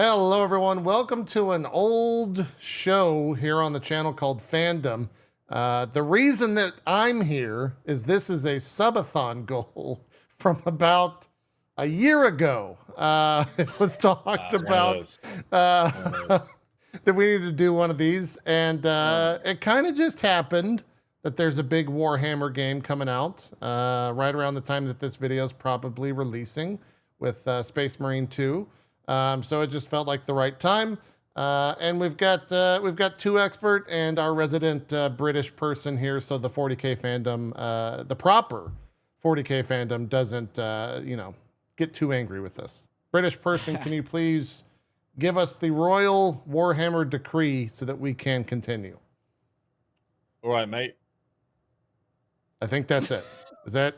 Hello, everyone. Welcome to an old show here on the channel called Fandom. The reason that I'm here is this is a subathon goal from about a year ago. It was talked about that we need to do one of these, and it kind of just happened that there's a big Warhammer game coming out right around the time that this video is probably releasing with Space Marine 2. So it just felt like the right time. And we've got two expert and our resident British person here. So the 40K fandom, the proper 40K fandom doesn't, get too angry with this. British person, can you please give us the royal Warhammer decree so that we can continue? All right, mate. I think that's it. Is that...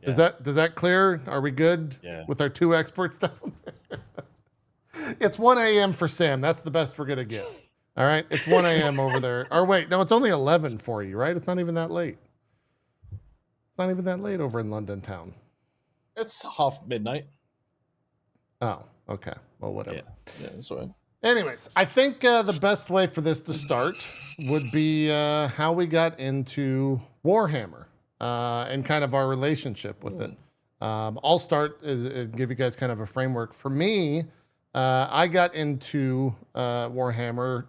Does that clear? Are we good with our two experts down there? It's 1 a.m. for Sam. That's the best we're gonna get. All right, it's 1 a.m. over there. Or wait, no, it's only 11 for you, right? It's not even that late. It's not even that late over in London town. It's half midnight. Oh, okay. Well, whatever. Yeah, that's all right. Anyways, I think the best way for this to start would be how we got into Warhammer. And kind of our relationship with it. I'll start and give you guys kind of a framework. For me, I got into Warhammer,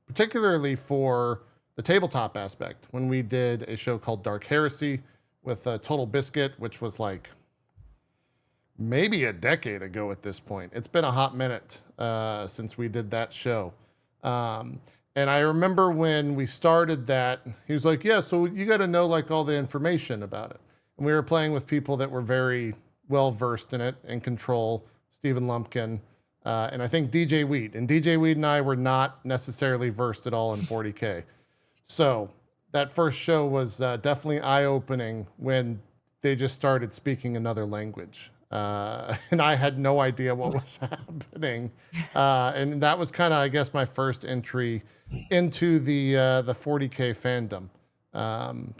particularly for the tabletop aspect, when we did a show called Dark Heresy with Total Biscuit, which was like maybe a decade ago at this point. It's been a hot minute since we did that show. And I remember when we started that, he was like, yeah, so you got to know like all the information about it. And we were playing with people that were very well versed in it and control, Stephen Lumpkin, and I think DJ Weed. And DJ Weed and I were not necessarily versed at all in 40K. So that first show was definitely eye-opening when they just started speaking another language. And I had no idea what was happening. And that was kind of, I guess, my first entry into the 40K fandom.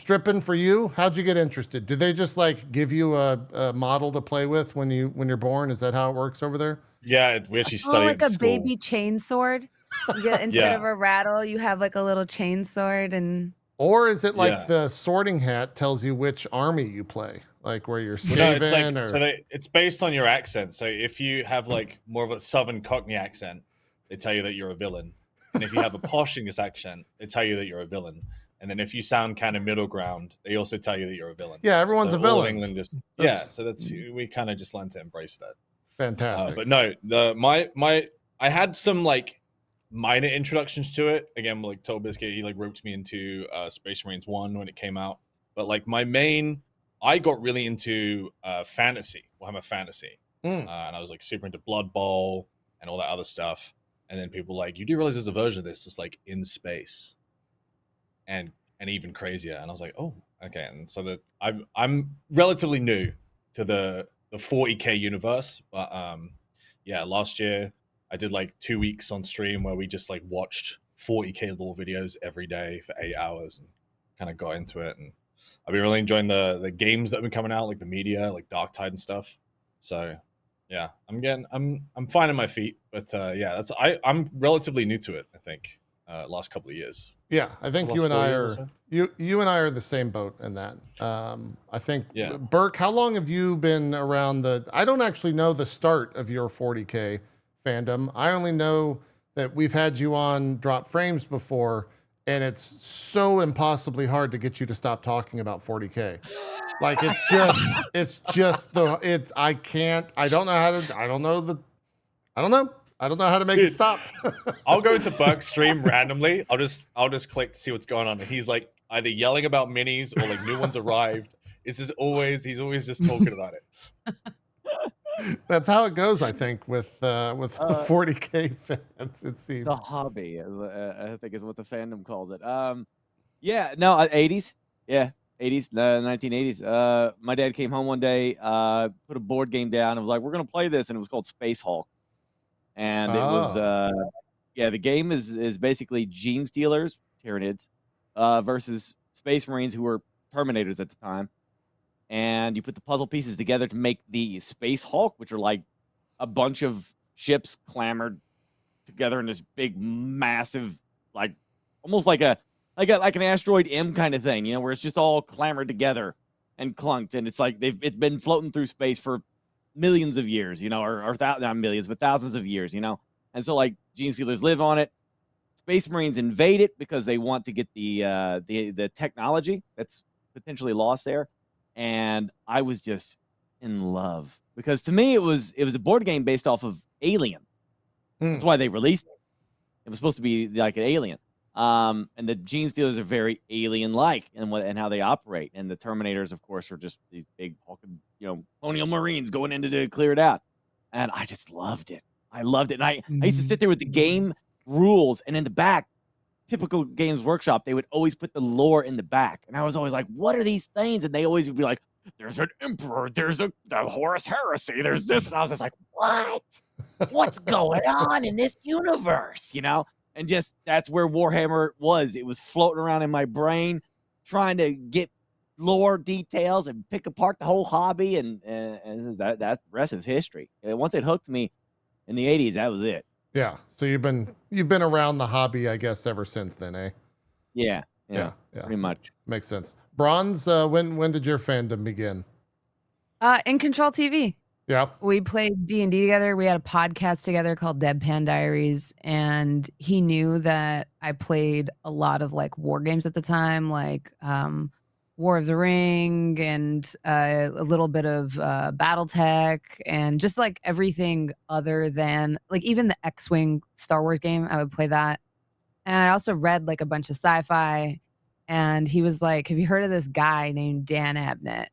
Strippin, for you, how'd you get interested? Do they just like give you a model to play with when you're born? Is that how it works over there? Yeah, we actually studied like at a school. baby chain sword. You get instead of a rattle, you have like a little chain sword, and or is it like the sorting hat tells you which army you play, like where you're saving? No, it's like, it's based on your accent. So if you have like more of a Southern Cockney accent, they tell you that you're a villain. And if you have a posh English accent, they tell you that you're a villain. And then if you sound kind of middle ground, they also tell you that you're a villain. Yeah, everyone's a villain. England just so that's we kind of just learned to embrace that. Fantastic. But no, I had some like minor introductions to it. Again, like Total Biscuit, he like roped me into Space Marines 1 when it came out. But like I got really into fantasy, Warhammer Fantasy. And I was like super into Blood Bowl and all that other stuff. And then people were like, you do realize there's a version of this that's like in space and even crazier. And I was like, oh, okay. And so that I'm relatively new to the 40K universe. But last year I did like 2 weeks on stream where we just like watched 40K lore videos every day for 8 hours and kind of got into it. And I've been really enjoying the games that have been coming out, like the media, like Dark Tide and stuff. So yeah, I'm finding my feet, but I'm relatively new to it. I think last couple of years. Yeah, I think you and I are the same boat in that. I think Burke, how long have you been around I don't actually know the start of your 40K fandom. I only know that we've had you on Drop Frames before, and it's so impossibly hard to get you to stop talking about 40K. Like I don't know how to make it stop. I'll go into Burke's stream randomly. I'll just click to see what's going on. And he's like either yelling about minis or like new ones arrived. He's always just talking about it. That's how it goes, I think, with 40K fans. It seems the hobby, I think, is what the fandom calls it. 80s, 80s, 1980s. My dad came home one day, put a board game down, and was like, "We're gonna play this," and it was called Space Hulk. And it was, the game is basically gene stealers, Tyranids, versus Space Marines who were Terminators at the time. And you put the puzzle pieces together to make the Space Hulk, which are like a bunch of ships clamored together in this big, massive, like almost like an asteroid M kind of thing, where it's just all clamored together and clunked, and it's like it's been floating through space for millions of years, or not millions, but thousands of years, and so like gene stealers live on it. Space Marines invade it because they want to get the technology that's potentially lost there, and I was just in love because to me it was a board game based off of Alien. That's why they released it. It was supposed to be like an Alien. And the gene stealers are very alien-like and how they operate. And the Terminators, of course, are just these big, hulking, colonial Marines going in to clear it out. And I just loved it. I loved it. And I used to sit there with the game rules, and in the back, typical Games Workshop, they would always put the lore in the back. And I was always like, what are these things? And they always would be like, there's an emperor, there's the Horus Heresy, there's this. And I was just like, what? What's going on in this universe? And just that's where Warhammer was. It was floating around in my brain, trying to get lore details and pick apart the whole hobby. And that rest is history. And once it hooked me in the 80s, that was it. Yeah. So you've been around the hobby, I guess, ever since then, eh? Yeah. Pretty much. Makes sense. Bronze, when did your fandom begin? In Control TV. Yeah. We played D&D together. We had a podcast together called Deadpan Diaries, and he knew that I played a lot of like war games at the time, like War of the Ring and a little bit of BattleTech and just like everything other than like even the X-Wing Star Wars game. I would play that. And I also read like a bunch of sci-fi, and he was like, have you heard of this guy named Dan Abnett?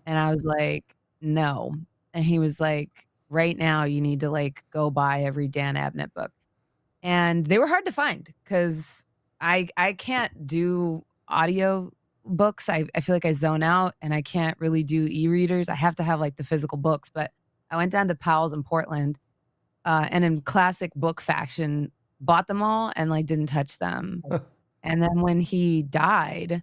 And I was like, no. And he was like, right now you need to like go buy every Dan Abnett book. And they were hard to find because I can't do audio books. I feel like I zone out, and I can't really do e-readers. I have to have like the physical books. But I went down to Powell's in Portland, and in classic book fashion, bought them all and like didn't touch them. And then when he died,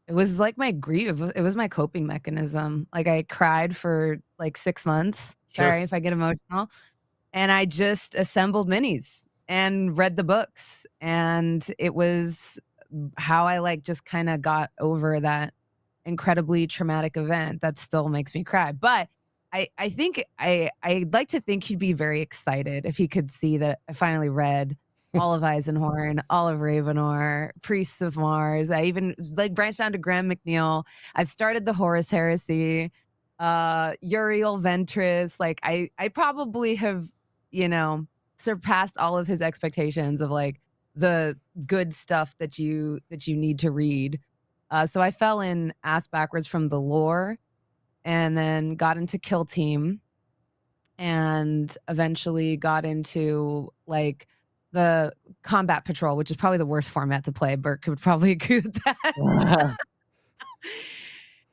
it was like my grief. It was my coping mechanism. Like I cried for like 6 months. Sure. Sorry if I get emotional. And I just assembled minis and read the books. And it was how I like just kind of got over that incredibly traumatic event that still makes me cry. But I think I'd like to think he'd be very excited if he could see that I finally read all of Eisenhorn, all of Ravenor, Priests of Mars. I even like branched down to Graham McNeil. I've started the Horus Heresy, Uriel Ventress. Like I probably have, surpassed all of his expectations of like the good stuff that you need to read. So I fell in ass backwards from the lore, and then got into Kill Team, and eventually got into like the Combat Patrol, which is probably the worst format to play. Burke would probably agree with that.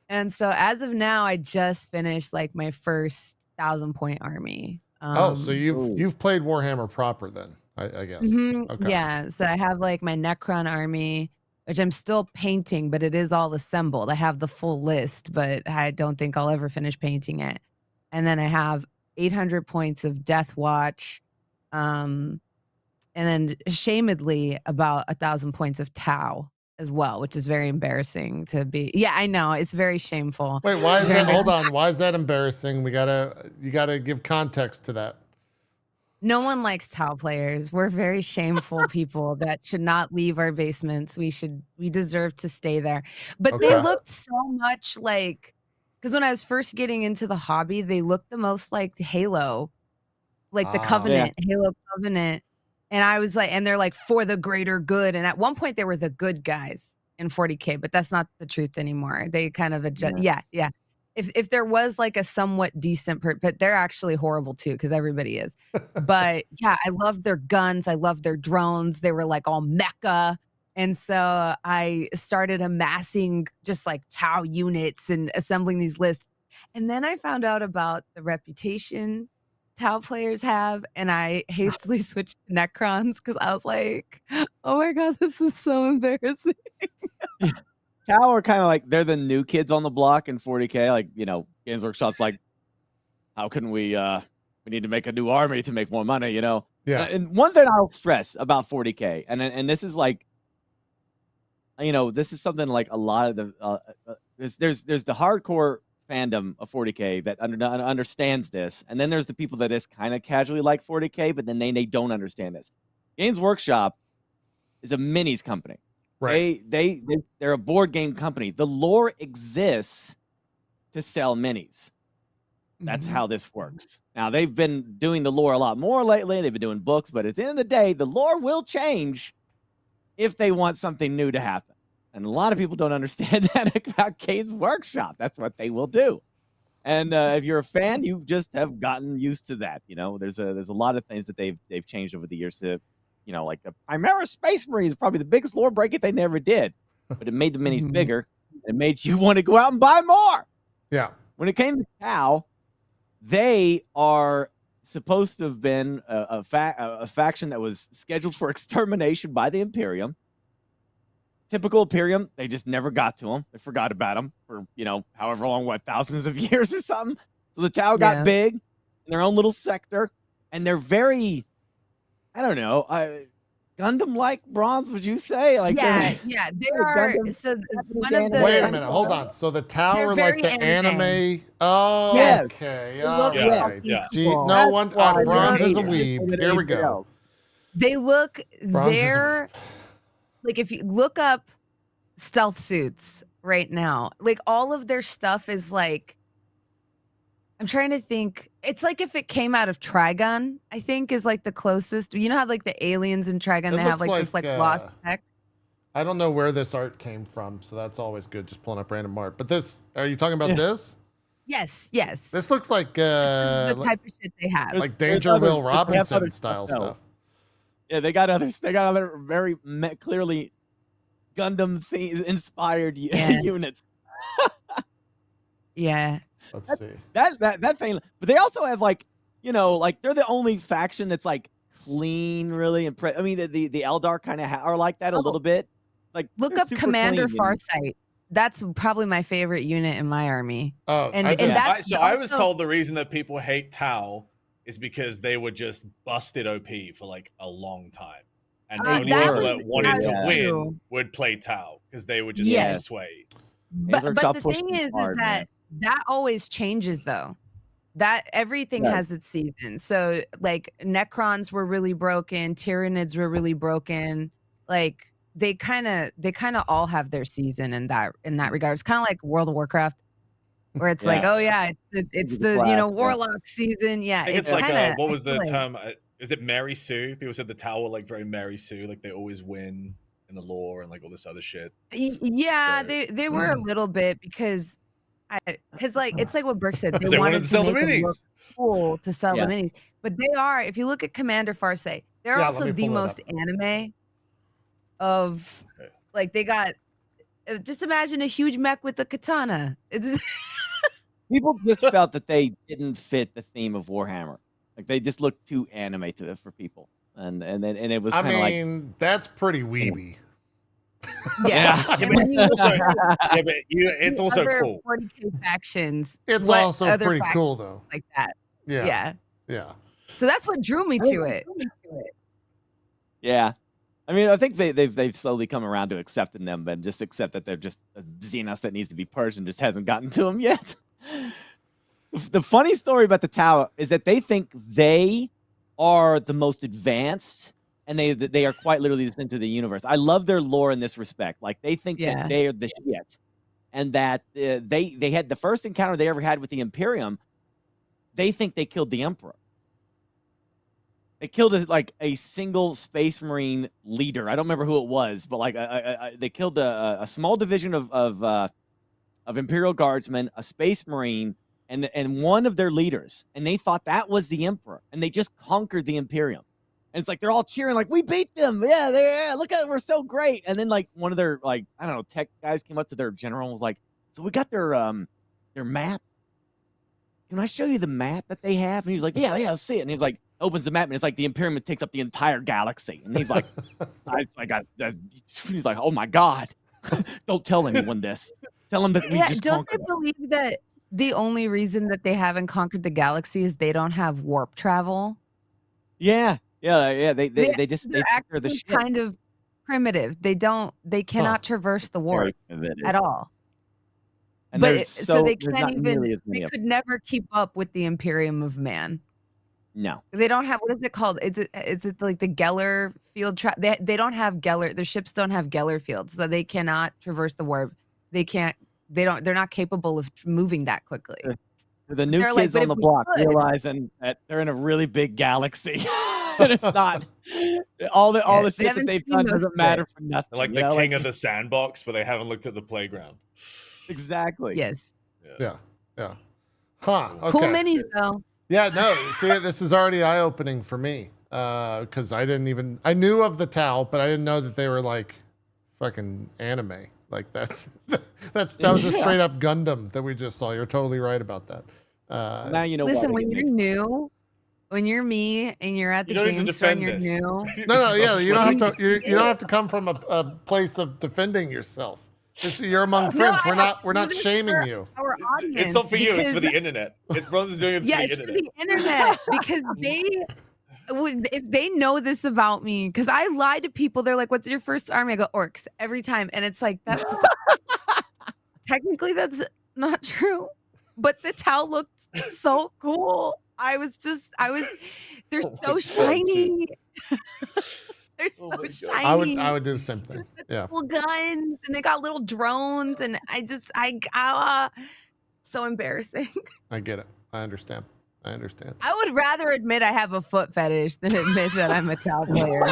And so as of now, I just finished like my first 1,000-point army. So you've played Warhammer proper then, I guess. Okay. Yeah. So I have like my Necron army, which I'm still painting, but it is all assembled. I have the full list, but I don't think I'll ever finish painting it. And then I have 800 points of Death Watch. And then shamedly about 1,000 points of Tau as well, which is very embarrassing to be. Yeah, I know. It's very shameful. Wait, why is that? Hold on. Why is that embarrassing? You gotta give context to that. No one likes Tau players. We're very shameful people that should not leave our basements. We deserve to stay there. But Okay. they looked so much like, because when I was first getting into the hobby, they looked the most like Halo, like the Covenant, Halo Covenant. And I was like, and they're like for the greater good. And at one point they were the good guys in 40K, but that's not the truth anymore. They kind of adjust. Yeah. If there was like a somewhat decent, but they're actually horrible too, because everybody is. But yeah, I loved their guns. I loved their drones. They were like all mecha. And so I started amassing just like Tau units and assembling these lists. And then I found out about the reputation Tau players have, and I hastily switched to Necrons because I was like, oh my God, this is so embarrassing. Tau are kind of like, they're the new kids on the block in 40K. Like, Games Workshop's like, how can we need to make a new army to make more money, you know? Yeah. And one thing I'll stress about 40K, and this is like, you know, this is something like a lot of the there's the hardcore fandom of 40K that understands this, and then there's the people that just kind of casually like 40K, but then they don't understand this. Games Workshop is a minis company. Right. They're a board game company. The lore exists to sell minis. That's how this works. Now, they've been doing the lore a lot more lately. They've been doing books, but at the end of the day, the lore will change if they want something new to happen. And a lot of people don't understand that about Games Workshop. That's what they will do. And if you're a fan, you just have gotten used to that. You know, there's a lot of things that they've changed over the years to, you know, like the Chimera Space Marine is probably the biggest lore break they never did. But it made the minis bigger. It made you want to go out and buy more. Yeah. When it came to Tau, they are supposed to have been a faction that was scheduled for extermination by the Imperium. Typical Imperium, they just never got to them. They forgot about them for, you know, however long, thousands of years or something. So the Tau got big in their own little sector, and they're very, I don't know, Gundam-like bronze, would you say? Like They are. Gundam, So one of the. Wait a minute. Hold on. So the tower, like very the anime. Oh, Yes. okay. It All looks Yeah, right. fucking yeah. Gee, cool. no That's one. why Bronze is a they're weeb. Here we go. They look. Bronze is a They're like, if you look up stealth suits right now, like all of their stuff is like, I'm trying to think. It's like if it came out of Trigun, I think is like the closest. You know how like the aliens in Trigun, It they have looks like this like, like lost tech. I don't know where this art came from, so that's always good. Just pulling up random art. But this, are you talking about this? Yes. This looks like This is the type of shit they have. like There's Danger other- Will they have Robinson other style stuff, though. stuff. Yeah, they got other very clearly Gundam inspired units. Yeah. Let's see. That thing, but they also have like, you know, like they're the only faction that's like clean, really. I mean, the Eldar kind of are like that a little bit. Like, Look they're up super Commander clean, you know? Farsight. That's probably my favorite unit in my army. Oh, And I and just- that's So I was also- told the reason that people hate Tau is because they were just busted OP for like a long time. And the only that people was- that wanted that to was win true. would play Tau because they were just Yes. so swayed. Games But Workshop the pushed thing them is hard, that that always changes though. That everything Right. has its season. So like Necrons were really broken, Tyranids were really broken. Like they kind of all have their season in that regard. It's kind of like World of Warcraft, where it's like, Yeah. oh yeah, it's the Class, yeah. Warlock season. Yeah, I think it's like kinda, what I was feel the like- term? Is it Mary Sue? People said the Tau were like very Mary Sue, like they always win in the lore and like all this other shit. Yeah, So- they were a little bit because like it's like what Burke said. Because They they wanted wanted to sell the make them look minis. cool to sell Yeah. the minis, but they are. If you look at Commander Farsight, they're Yeah, let also me the pull it most up. anime of. Okay. Like they got. Just imagine a huge mech with a katana. It's People just felt that they didn't fit the theme of Warhammer. Like they just looked too anime for people, and it was I kind of like. mean, that's pretty weeby. yeah. Yeah, And but when you look also- at Yeah, but it's the also other cool. 40K factions. It's what also other pretty factions cool though. like that. Yeah. Yeah. So that's what drew me to it. Yeah, I mean, I think they've slowly come around to accepting them, but just accept that they're just a Xenos that needs to be purged and just hasn't gotten to them yet. The funny story about the Tau is that they think they are the most advanced, and they are quite literally the center of the universe. I love their lore in this respect. Like they think Yeah. that they are the shit, and that they had the first encounter they ever had with the Imperium. They think they killed the Emperor. They killed a single Space Marine leader. I don't remember who it was, but like they killed a small division of Imperial Guardsmen, a Space Marine, and one of their leaders. And they thought that was the Emperor, and they just conquered the Imperium. And it's like they're all cheering, like we beat them. Yeah, look at it, we're so great. And then like one of their like I don't know tech guys came up to their general and was like, so we got their map. Can I show you the map that they have? And he's like, yeah, let's see it. And he's like, opens the map, and it's like the Imperium takes up the entire galaxy. And he's like, he's like, oh my God, don't tell anyone this. Tell them that we Yeah, just don't they conquered them. believe that the only reason that they haven't conquered the galaxy is they don't have warp travel. Yeah. They just They're stick to the actually ship. kind of primitive. They cannot traverse the warp at all. And But there's so they there's can't not even. nearly as They many of could never keep up with the Imperium of Man. No. They don't have, what is it called? Is it like the Geller field trap? They don't have Geller. Their ships don't have Geller fields, so they cannot traverse the warp. They can't. They're not capable of moving that quickly. The new They're like, kids "But on if the we block could." realizing that they're in a really big galaxy. And it's not all the They shit that haven't they've seen done most doesn't of matter it. for nothing. They're like you the know? king of the sandbox, but they haven't looked at the playground. Exactly. Yes. Yeah. Huh. Okay. Cool minis though. Yeah, no, see, this is already eye-opening for me because I knew of the Tau, but I didn't know that they were like fucking anime. Like that was a straight up Gundam that we just saw. You're totally right about that. Now you know why Listen, they when get you're made. new, when you're me and you're at the You don't need to game store and defend you're this. new, No, yeah, you don't have to. You- You don't have to come from a place of defending yourself. You're among friends. I have We're to do not this shaming for you. our audience. It's not for you. It's for because- the internet. Bronze is doing it Yeah, for it's the for internet. the internet because if they know this about me, because I lie to people, they're like, "What's your first army?" I go, "Orcs," every time, and it's like that's technically that's not true, but the Tau looked so cool. They're so shiny. They're so Oh my God. shiny. I would do the same thing. Yeah. Cool guns, and they got little drones, and so embarrassing. I get it. I understand. I would rather admit I have a foot fetish than admit that I'm a Tau player.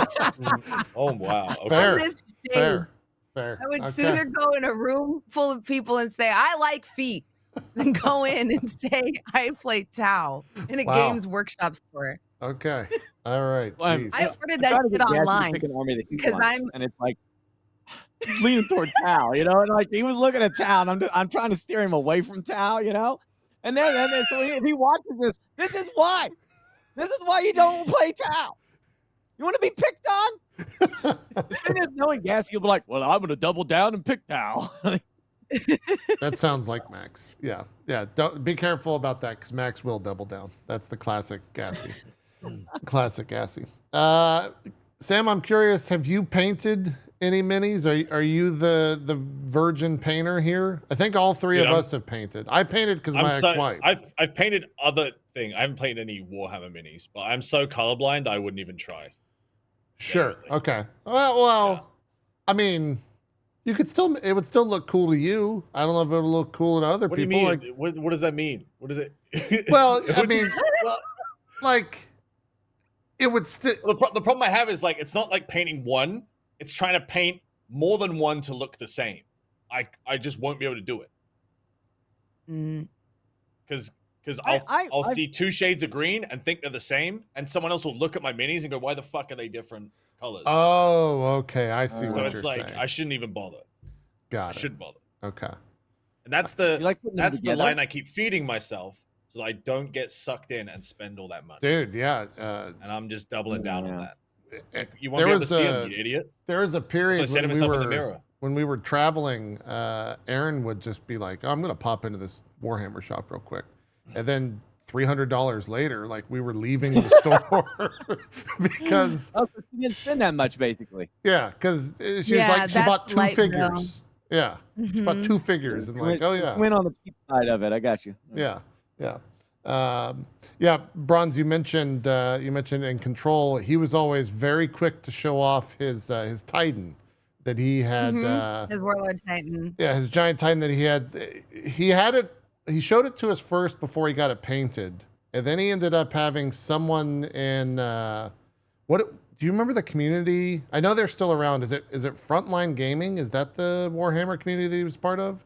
Oh wow. Okay. Fair. On this stage, Fair. I would Okay. sooner go in a room full of people and say I like feet than go in and say I play Tau in a Wow. Games Workshop store. Okay. All right. Well, Jeez. I ordered I'm that trying to shit get Gassy to online pick an army that he because wants, and it's like he's leaning toward Tau, you know, and like he was looking at Tau, and I'm trying to steer him away from Tau, you know, and then so if he watches this is why you don't play Tau. You want to be picked on? The thing is, knowing Gassy, he'll be like, well, I'm going to double down and pick Tau. That sounds like Max. Yeah. Don't be careful about that because Max will double down. That's the classic Gassy. Classic Gassy. Sam, I'm curious. Have you painted any minis? Are you the virgin painter here? I think all three of us have painted. I painted because my ex-wife. I've painted other thing. I haven't painted any Warhammer minis, but I'm so colorblind I wouldn't even try. Sure. Okay. Well. Yeah. I mean, it would still look cool to you. I don't know if it'll look cool to other What do you people. mean? What does that mean? What is it? Well, I mean, like it would still. The problem I have is like it's not like painting one. It's trying to paint more than one to look the same. I just won't be able to do it. Because I'll see two shades of green and think they're the same, and someone else will look at my minis and go, "Why the fuck are they different colors?" Oh, okay. I see so what it's you're like saying. I shouldn't even bother. Got I it. shouldn't bother. Okay. And that's You like putting them that's the together? line I keep feeding myself so that I don't get sucked in and spend all that money. Dude, yeah. And I'm just doubling down on that. You won't There be able to was see them, you idiot. There was a So I period said to when we myself in the mirror. were when we were traveling. Aaron would just be like, "Oh, I'm gonna pop into this Warhammer shop real quick," and then $300 later, like we were leaving the store because Oh, so she didn't spend that much, basically. yeah, because she Yeah, bought that's two light bill. figures. Yeah, she bought two figures and like, oh yeah, Went on the cheap side of it. I got you. yeah. Bronze, you mentioned in Control, he was always very quick to show off his Titan that he had. His Warlord Titan. Yeah, his giant Titan that he had. He had it. He showed it to us first before he got it painted, and then he ended up having someone in do you remember the community? I know they're still around. Is it Frontline Gaming? Is that the Warhammer community that he was part of?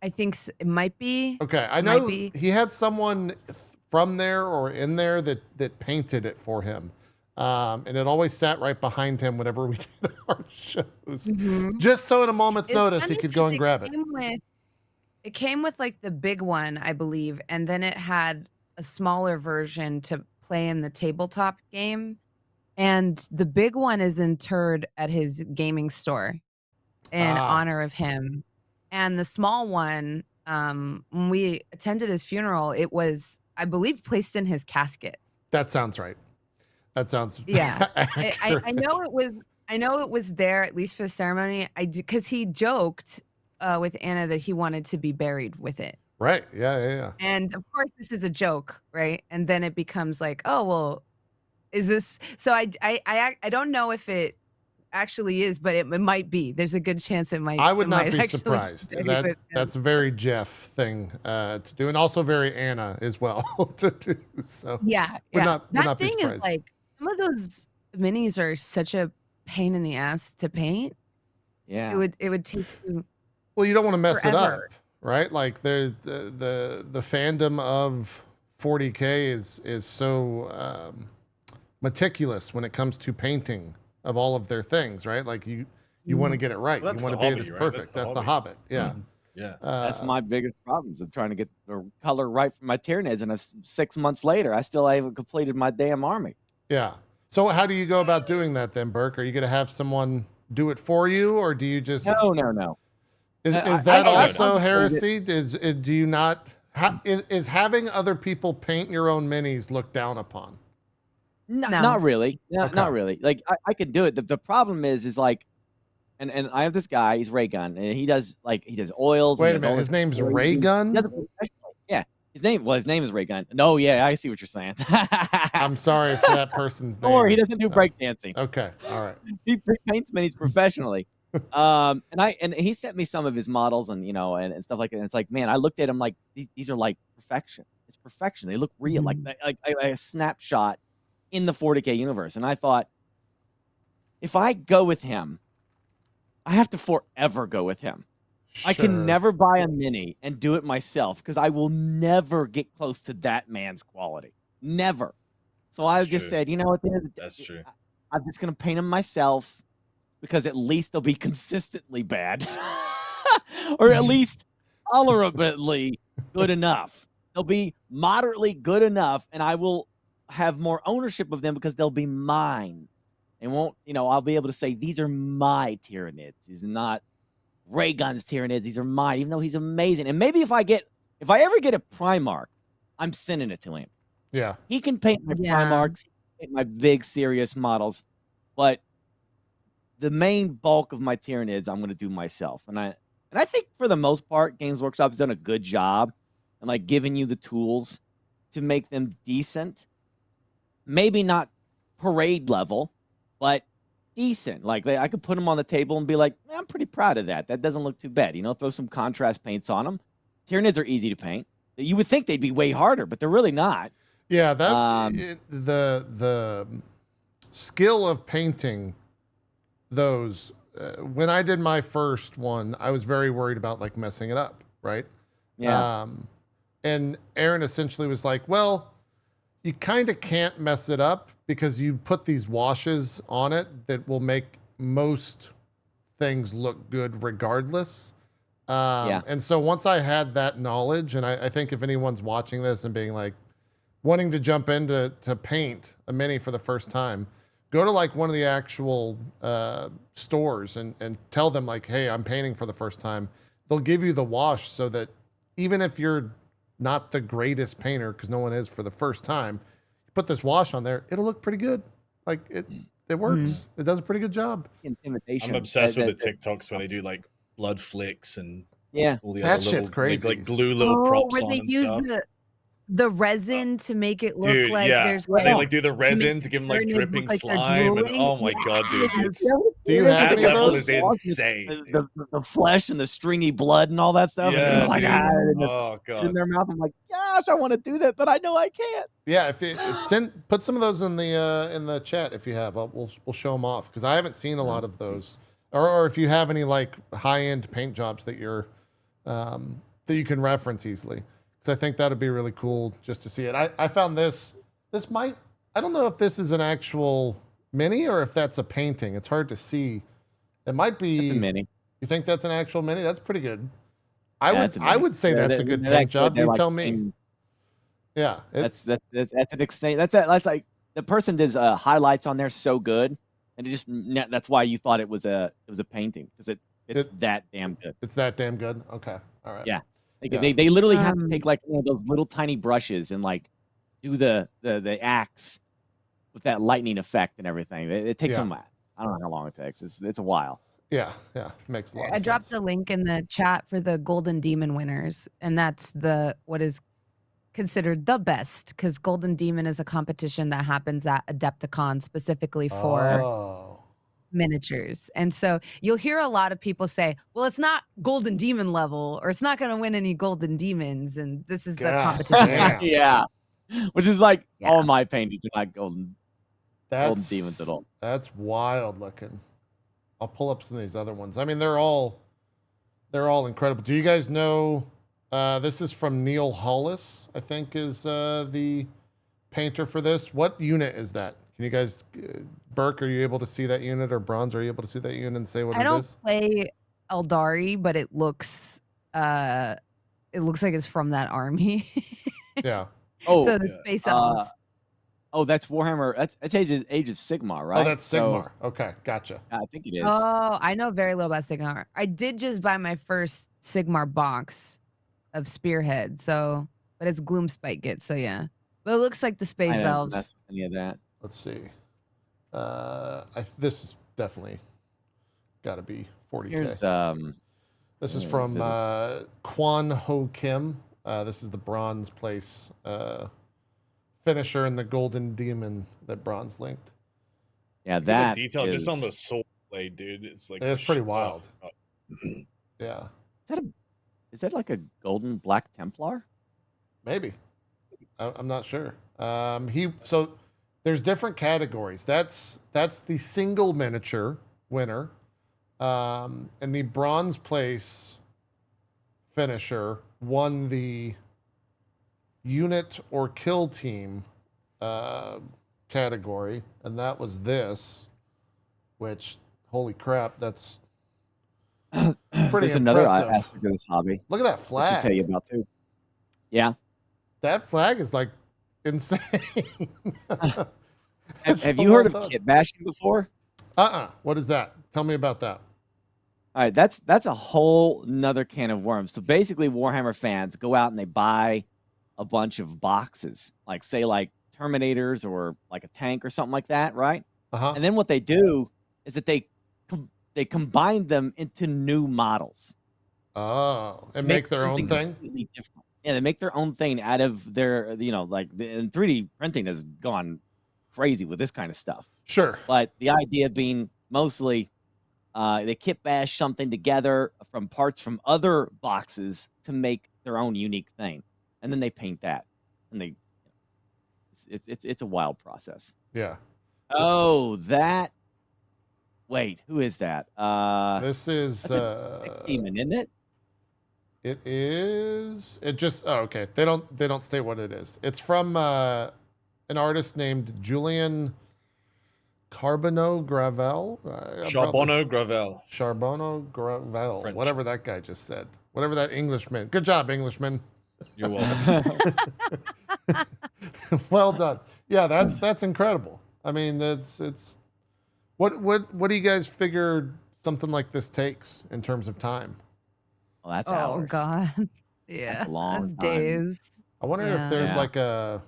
I think it might be. Okay, I know he had someone from there or in there that painted it for him, and it always sat right behind him whenever we did our shows, just so at a moment's notice he could go and grab it. It came with like the big one, I believe, and then it had a smaller version to play in the tabletop game. And the big one is interred at his gaming store in honor of him. And the small one when we attended his funeral, it was, I believe, placed in his casket. That sounds right. That sounds Yeah. I accurate. know it was. I know it was there at least for the ceremony. Because he joked with Anna that he wanted to be buried with it. Right. Yeah. And of course, this is a joke, right? And then it becomes like, oh well, is this? So I don't know if it actually is, but it might be. There's a good chance it might. I would it not might be actually surprised. be with him. That's a very Jeff thing to do, and also very Anna as well to do. So Yeah, would yeah. not That be thing is surprised. like, some of those minis are such a pain in the ass to paint. Yeah. It would take you Well, you don't want to mess it forever. up, right? Like there's the fandom of 40K is so meticulous when it comes to painting of all of their things, right? Like you want to get it right. Well, You that's want to the be it hobby, as right? perfect. That's the Hobbit. Yeah. Yeah. That's my biggest problems of trying to get the color right for my Tyranids, and 6 months later, I still haven't completed my damn army. Yeah. So how do you go about doing that then, Burke? Are you going to have someone do it for you, or do you just No. is I that I also completed it. heresy? Do you not is having other people paint your own minis looked down upon? No. Not really. Okay. Not really. Like I could do it. The problem is like, and I have this guy. He's Ray Gun, and he does oils. Wait and a he does all minute. His this name's crazy- Ray he Gun? does it professionally. Yeah. His name is Ray Gun. No, yeah, I see what you're saying. I'm sorry for that person's name. Or he doesn't do breakdancing. Okay. All right. He paints minis professionally. And he sent me some of his models and and stuff like that. And it's like, man, I looked at him like these are like perfection. It's perfection. They look real, like a snapshot in the 40K universe. And I thought, if I go with him, I have to forever go with him. I can Sure. never buy a mini and do it myself because I will never get close to that man's quality. Never. So I That's just true. said, at the end of the day, That's true. I'm just going to paint them myself because at least they'll be consistently bad or at least tolerably good enough. They'll be moderately good enough, and I will have more ownership of them because they'll be mine. And won't, I'll be able to say, these are my Tyranids. These are not Ray Gun's Tyranids. These are mine, even though he's amazing. And maybe if I ever get a Primarch, I'm sending it to him. Yeah. He can paint my Yeah. Primarchs, he can paint my big, serious models, but the main bulk of my Tyranids I'm going to do myself. And I think for the most part, Games Workshop's done a good job and like giving you the tools to make them decent. Maybe not parade level, but decent. Like I could put them on the table and be like, I'm pretty proud of that. That doesn't look too bad. Throw some contrast paints on them. Tyranids are easy to paint. You would think they'd be way harder, but they're really not. Yeah, the skill of painting those. When I did my first one, I was very worried about like messing it up, right? Yeah. And Aaron essentially was like, "Well, you kind of can't mess it up because you put these washes on it that will make most things look good regardless." Yeah. And so once I had that knowledge, and I think if anyone's watching this and being like wanting to jump into paint a mini for the first time, go to like one of the actual stores and tell them like, hey, I'm painting for the first time. They'll give you the wash so that even if you're not the greatest painter, because no one is for the first time, you put this wash on there, it'll look pretty good. Like it works. It does a pretty good job. Intimidation. I'm obsessed with the TikToks where they do like blood flicks and Yeah. all the That other shit's little, crazy. like glue little props where on they and use stuff. the resin to make it look Dude, like yeah. there's They like like do the make resin to give them like Tyranids dripping look like they're slime, and drooling. oh my god, dude, Yes. it's Do you have that any of level those? is insane. The flesh and the stringy blood and all that stuff. And Yeah, they're like, dude. in Oh god. their mouth. I'm like, gosh, I want to do that, but I know I can't. Yeah, if it put some of those in the chat if you have. We'll show them off because I haven't seen a lot of those. Or if you have any like high end paint jobs that you're that you can reference easily, because I think that'd be really cool just to see it. I found this might, I don't know if this is an actual mini or if that's a painting. It's hard to see. It might be. It's a mini. You think that's an actual mini? That's pretty good. Yeah, it's a I mini. would say that's a good They're paint actually- job. they're You like tell me. paintings. Yeah, That's an extent. That's like the person does highlights on there so good, and that's why you thought it was a painting because it's that damn good. It's that damn good. Okay, all right. Yeah. They literally have to Um, take like one of those little tiny brushes and like do the axe with that lightning effect and everything. It takes Yeah. them. I don't know how long it takes. It's a while. Yeah, makes a lot I of dropped sense. a link in the chat for the Golden Demon winners, and that's what is considered the best, because Golden Demon is a competition that happens at Adepticon specifically for Oh, miniatures. And so you'll hear a lot of people say, well, it's not Golden Demon level, or it's not going to win any Golden Demons, and this is the God competition. damn. Yeah, which is like Yeah. all my paintings are not golden demons at all. That's wild looking. I'll pull up some of these other ones. I mean, they're all incredible. Do you guys know? This is from Neil Hollis, I think, is the painter for this. What unit is that? Can you guys, Burke, are you able to see that unit, or Bronze, are you able to see that unit and say what I it don't is? play Eldari, but it looks like it's from that army. Yeah. Oh, So the space elves. oh, that's Warhammer. That's Age of Sigmar, right? Oh, that's Sigmar. Okay, gotcha. I think it is. Oh, I know very little about Sigmar. I did just buy my first Sigmar box of Spearhead, so but it's Gloomspite Git, so yeah. But it looks like the I space don't elves. mess with any of that. Let's see. This is definitely got to be 40K. Here's This is yeah, from visit. Kwan Ho Kim. This is the Bronze place finisher in the Golden Demon that Bronze linked. Yeah, Look at that the detail is, just on the sword blade, dude. It's like It's pretty oh, wild. God. Yeah, is that like a golden Black Templar? maybe. I'm not sure. So there's different categories. That's the single miniature winner, and the Bronze place finisher won the unit or kill team category, and that was this, which, holy crap, that's pretty There's another impressive. aspect of this hobby. Look at that I should flag. tell you about too. Yeah. That flag is like insane. It's Have so you heard well of done. kit bashing before? What is that? Tell me about that. All right, that's a whole nother can of worms. So basically, Warhammer fans go out and they buy a bunch of boxes, like say like Terminators or like a tank or something like that, right? Uh-huh. And then what they do is that they combine them into new models. Oh, and make their own something thing? completely different. Yeah, they make their own thing out of their, and 3D printing has gone crazy with this kind of stuff. Sure. But the idea being mostly they kit bash something together from parts from other boxes to make their own unique thing, and then they paint that, and it's a wild process. Yeah. Oh, that. Wait, who is that? This is That's a demon, isn't it? it is it just okay. They don't state what it is. It's from an artist named Julian Charbonneau Gravel. Charbonneau Gravel. Charbonneau Gravel. French. Whatever that guy just said. Whatever that Englishman. Good job, Englishman. You're welcome. Well done. Yeah, that's incredible. I mean, it's what do you guys figure something like this takes in terms of time? Well, that's Oh hours. god. Yeah. That's a long That's time. days. I wonder if Yeah. there's Yeah. like a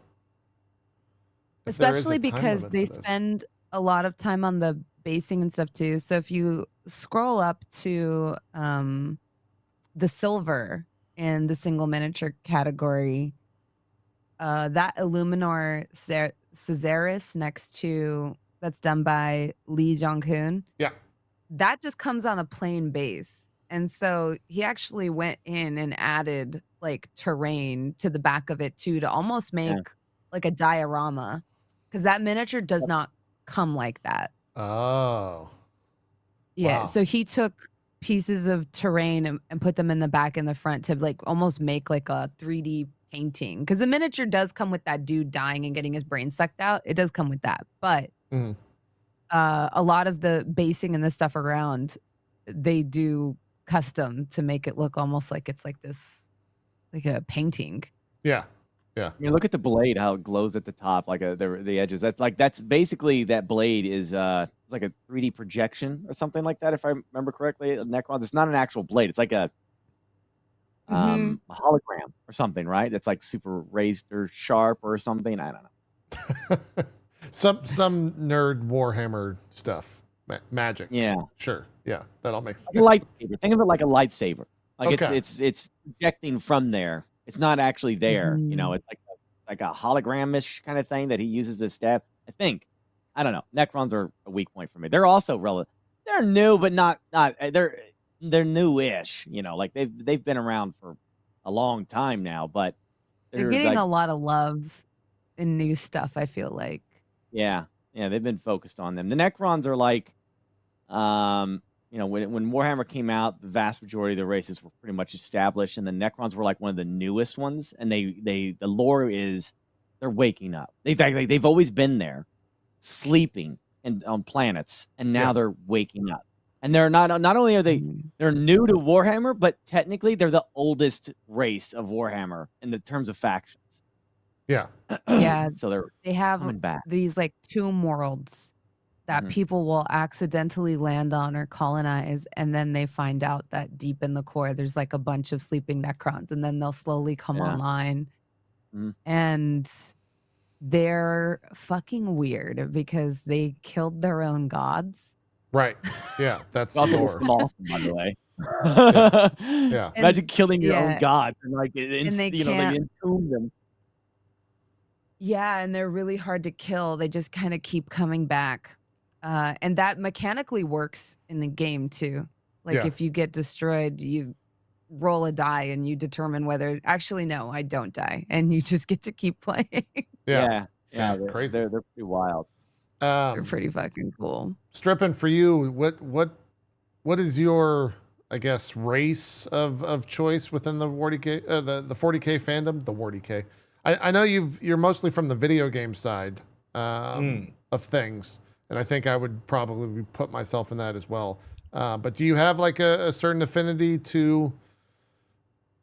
if there is a Especially time because limit they for this. spend a lot of time on the basing and stuff too. So if you scroll up to the silver in the single miniature category, that Illuminor Caesaris next to that's done by Lee Jong-hoon. Yeah. That just comes on a plain base. And so he actually went in and added like terrain to the back of it too, to almost make like a diorama, because that miniature does not come like that. Oh. Yeah. Wow. So he took pieces of terrain and put them in the back and the front to like almost make like a 3D painting, because the miniature does come with that dude dying and getting his brain sucked out. It does come with that, but Mhm. a lot of the basing and the stuff around, they do custom to make it look almost like it's like this, like a painting. Yeah. I mean, look at the blade, how it glows at the top, like the edges. That's basically that blade is it's like a 3D projection or something like that, if I remember correctly. Necrons, it's not an actual blade. It's like a a hologram or something, right? That's like super raised or sharp or something. I don't know. Some nerd Warhammer stuff, magic. Yeah, Sure. Yeah, that all makes like a lightsaber. Think of it like a lightsaber. Like Okay. it's projecting from there. It's not actually there. You know, it's like a hologramish kind of thing that he uses to stab. I think. I don't know. Necrons are a weak point for me. They're also relevant. They're new, but not they're newish. You know, like they've been around for a long time now, but They're they're getting like a lot of love in new stuff, I feel like. yeah, they've been focused on them. The Necrons are like, you know, when Warhammer came out, the vast majority of the races were pretty much established, and the Necrons were like one of the newest ones. And the lore is they're waking up. They've always been there, sleeping and on planets, and now they're waking up. And they're not only are they're new to Warhammer, but technically they're the oldest race of Warhammer in the terms of factions. Yeah. Yeah, So they have coming back. these like tomb worlds that people will accidentally land on or colonize, and then they find out that deep in the core there's like a bunch of sleeping Necrons, and then they'll slowly come online. And they're fucking weird because they killed their own gods. Right. Yeah, that's the Also lore. awesome, by the way. Yeah. Imagine killing your own yeah. gods and like And they you know, they can't. entomb them. Yeah, and they're really hard to kill. They just kind of keep coming back. And that mechanically works in the game too. Like Yeah. if you get destroyed, you roll a die and you determine whether actually no, I don't die, and you just get to keep playing. Yeah. Yeah, crazy. they're pretty wild. They're pretty fucking cool. Strippin, for you, what is your, I guess, race of choice within the 40K the 40K fandom? The 40K. I know you're mostly from the video game side of things, and I think I would probably put myself in that as well. But do you have like a certain affinity to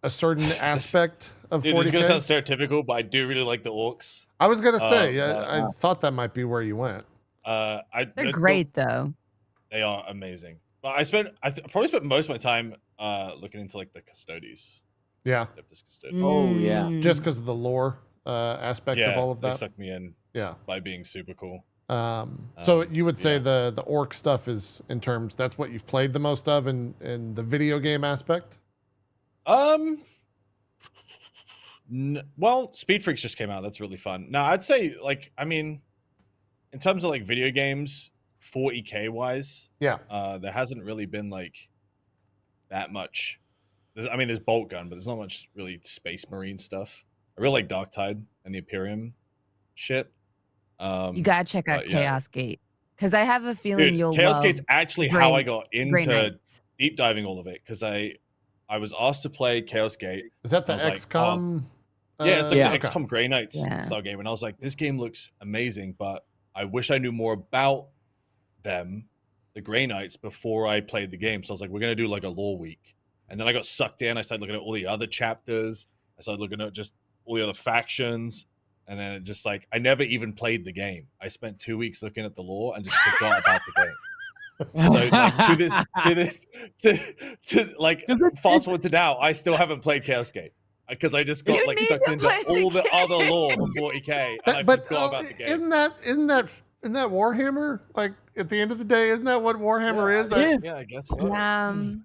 a certain aspect of 40K? Dude, this is gonna sound stereotypical, but I do really like the orcs. I was gonna say, I thought that might be where you went. They're great though. They are amazing. But I probably spent most of my time looking into like the Custodes. Yeah. Oh yeah. Just because of the lore aspect of all of they that. sucked me in. Yeah. By being super cool. So you would say the orc stuff is in terms that's what you've played the most of in the video game aspect? Well, Speed Freaks just came out. That's really fun. Now, I'd say like in terms of like video games, 40K wise, there hasn't really been like that much. There's Bolt Gun, but there's not much really Space Marine stuff. I really like Darktide and the Imperium shit. You gotta check out Chaos Gate, because I have a feeling you'll Chaos love Gate's actually how I got into deep diving all of it, because I was asked to play Chaos Gate. Is that the XCOM? Yeah, it's like the XCOM Grey Knights style game, and I was like, this game looks amazing, but I wish I knew more about them, the Grey Knights, before I played the game. So I was like, we're gonna do like a lore week. And then I got sucked in. I started looking at all the other chapters. I started looking at just all the other factions. And then it just like, I never even played the game. I spent 2 weeks looking at the lore and just forgot about the game. So like fast forward to now, I still haven't played Chaos Gate because I just got like sucked into all the other lore of 40K and I forgot about the game. Isn't that Warhammer? Like at the end of the day, isn't that what Warhammer is? Yeah, I guess so.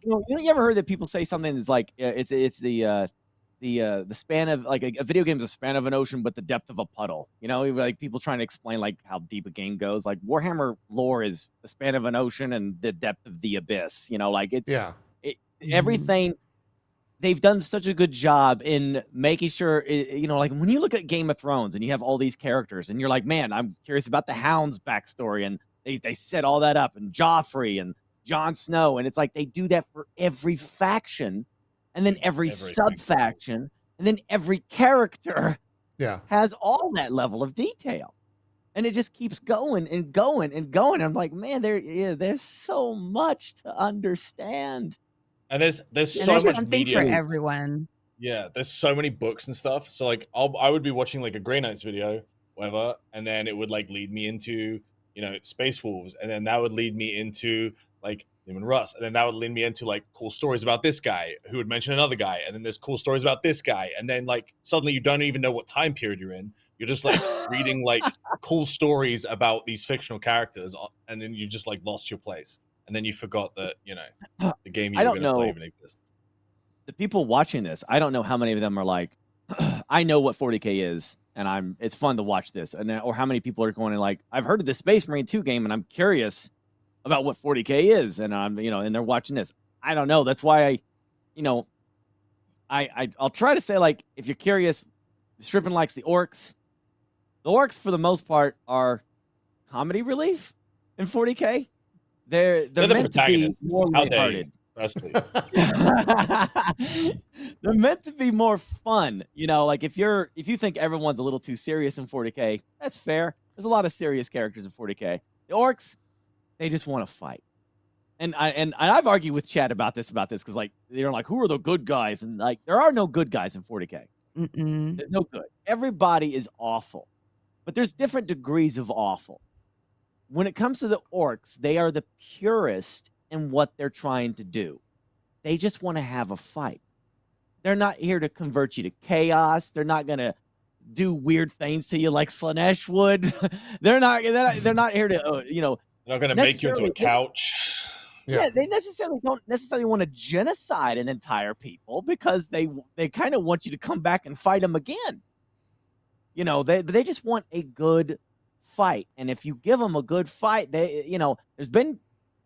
You ever heard that people say something that's like it's the span of like a video game is the span of an ocean, but the depth of a puddle. You know, like people trying to explain like how deep a game goes. Like Warhammer lore is the span of an ocean and the depth of the abyss. You know, like everything. They've done such a good job in making sure, you know, like when you look at Game of Thrones and you have all these characters and you're like, man, I'm curious about the Hound's backstory, and they set all that up, and Joffrey and Jon Snow, and it's like they do that for every faction, and then every sub-faction, and then every character has all that level of detail. And it just keeps going and going and going. I'm like, man, there's so much to understand. And there's so much media for everyone. Yeah, there's so many books and stuff. So like I would be watching like a Grey Knights video, whatever, and then it would like lead me into, you know, Space Wolves, and then that would lead me into like Liam and Russ, and then that would lead me into like cool stories about this guy who would mention another guy, and then there's cool stories about this guy, and then like suddenly you don't even know what time period you're in. You're just like reading like cool stories about these fictional characters, and then you just like lost your place, and then you forgot that the game you I were don't going to play know. even exists. The people watching this, I don't know how many of them are like, I know what 40K is, and it's fun to watch this, and or how many people are going and like, I've heard of the Space Marine 2 game, and I'm curious about what 40K is, and and they're watching this. I don't know. That's why I'll try to say, like, if you're curious, Strippin likes the orcs. The orcs, for the most part, are comedy relief in 40K. They're the meant to be protagonists. more How dare lighthearted. you? Firstly. They're meant to be more fun. Like if you think everyone's a little too serious in 40K, that's fair. There's a lot of serious characters in 40K. The orcs, they just want to fight. And I've argued with Chad about this because like they're like, who are the good guys? And like there are no good guys in 40K. There's no good. Everybody is awful. But there's different degrees of awful. When it comes to the orcs, they are the purest in what they're trying to do. They just want to have a fight. They're not here to convert you to chaos. They're not going to do weird things to you like Slanesh would. they're not here to They're not going to make you into a couch. Yeah, they don't necessarily want to genocide an entire people because they kind of want you to come back and fight them again. They just want a good fight, and if you give them a good fight, there's been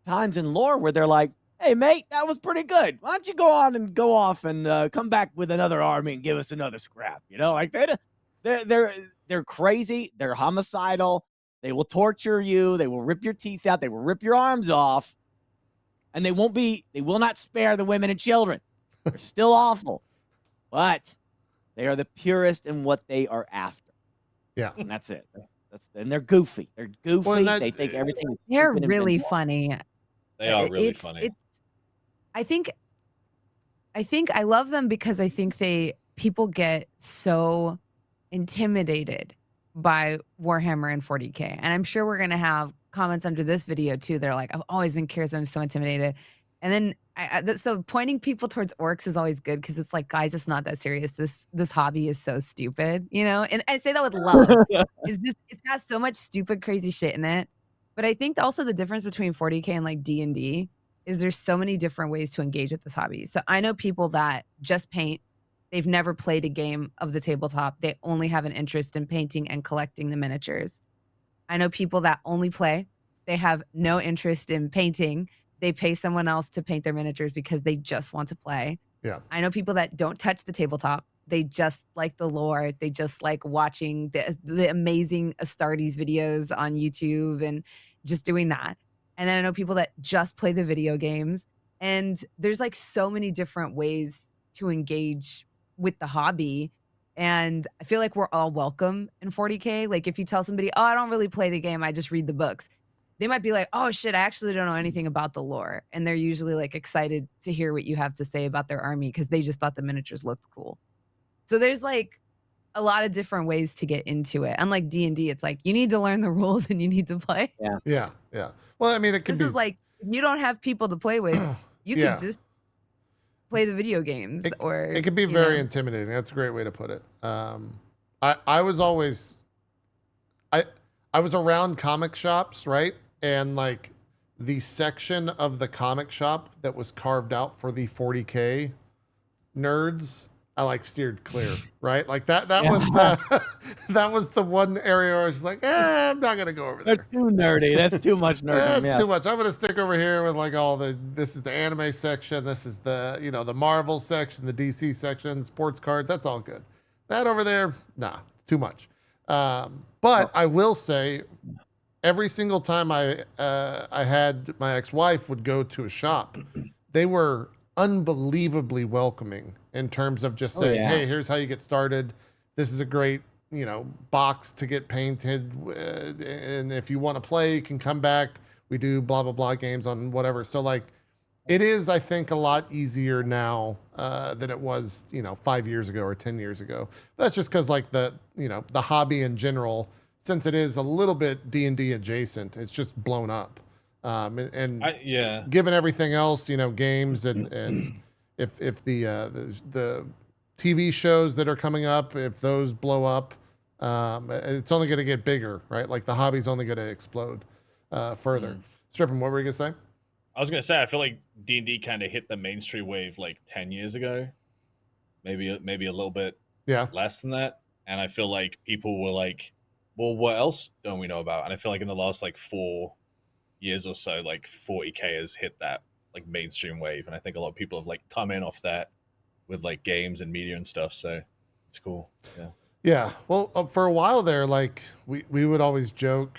times in lore where they're like, "Hey, mate, that was pretty good. Why don't you go off and come back with another army and give us another scrap?" Like they're crazy. They're homicidal. They will torture you. They will rip your teeth out. They will rip your arms off. And they will not spare the women and children. They're still awful. But they are the purest in what they are after. Yeah. And that's it. And they're goofy. They're goofy. Well, they think everything is They're stupid and really been- funny. They are really funny. I think I love them because I think people get so intimidated by Warhammer and 40K. And I'm sure we're going to have comments under this video too. They're like, I've always been curious. I'm so intimidated. And then so pointing people towards orcs is always good because it's like, guys, it's not that serious. This hobby is so stupid, And I say that with love. It's got so much stupid, crazy shit in it. But I think also the difference between 40K and like D&D is there's so many different ways to engage with this hobby. So I know people that just paint. They've never played a game of the tabletop. They only have an interest in painting and collecting the miniatures. I know people that only play. They have no interest in painting. They pay someone else to paint their miniatures because they just want to play. Yeah. I know people that don't touch the tabletop. They just like the lore. They just like watching the amazing Astartes videos on YouTube and just doing that. And then I know people that just play the video games. And there's like so many different ways to engage with the hobby. And I feel like we're all welcome in 40K. Like if you tell somebody, oh, I don't really play the game, I just read the books. They might be like, oh shit, I actually don't know anything about the lore. And they're usually like excited to hear what you have to say about their army because they just thought the miniatures looked cool. So there's like a lot of different ways to get into it. Unlike D&D, it's like you need to learn the rules and you need to play. Yeah. Well, I mean, it could This is like, if you don't have people to play with, you Yeah. could just play the video games. It could be very intimidating. That's a great way to put it. I was always, I was around comic shops, right? And like the section of the comic shop that was carved out for the 40K nerds, I like steered clear, right? Like that was that was the one area where I was just like, I'm not gonna go over there. They're too nerdy. That's too much nerding. That's too much. I'm gonna stick over here with like this is the anime section, this is the the Marvel section, the DC section, sports cards. That's all good. That over there, nah, it's too much. But I will say, every single time I had my ex-wife would go to a shop, they were unbelievably welcoming in terms of just saying, hey, here's how you get started. This is a great, box to get painted. And if you want to play, you can come back. We do blah, blah, blah games on whatever. So like, it is, I think, a lot easier now than it was, 5 years ago or 10 years ago. That's just because like the hobby in general, since it is a little bit D&D adjacent, it's just blown up. And Yeah. given everything else, games and if the TV shows that are coming up, if those blow up, it's only going to get bigger, right? Like the hobby's only going to explode further. Strippin, what were you going to say? I was gonna say I feel like D&D kind of hit the mainstream wave like 10 years ago, maybe a little bit less than that, and I feel like people were like, well, what else don't we know about? And I feel like in the last like 4 years or so, like 40K has hit that like mainstream wave, and I think a lot of people have like come in off that with like games and media and stuff, so it's cool. Yeah, well, for a while there, like we would always joke,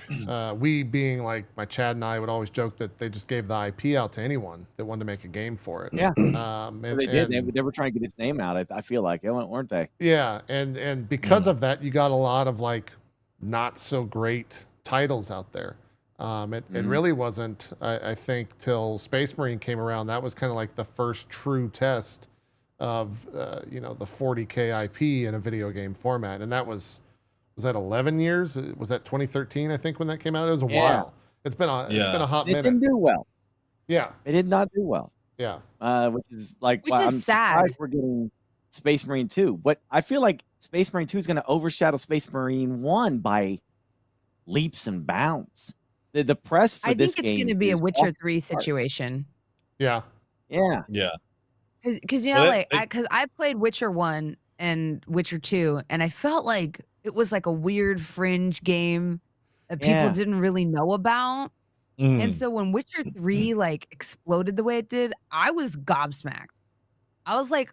we being like my Chad and I would always joke that they just gave the IP out to anyone that wanted to make a game for it. Yeah, and they did. They were trying to get its name out. I feel like, weren't they? Yeah, and because of that, you got a lot of like not so great titles out there. It really wasn't, I think, till Space Marine came around. That was kind of like the first true test of the 40K IP in a video game format, and that was that 11 years? Was that 2013? I think when that came out, it was a while. It's been a hot minute. It didn't do well. Yeah, it did not do well. Yeah, which is like Which is I'm sad. surprised we're getting Space Marine 2, but I feel like Space Marine 2 is going to overshadow Space Marine 1 by leaps and bounds. The press for this game, I think it's going to be a is Witcher off 3 the chart. situation. yeah. Because Well, because I played Witcher 1 and Witcher 2, and I felt like it was like a weird fringe game that people didn't really know about. And so when Witcher 3 like exploded the way it did, I was gobsmacked. I was like,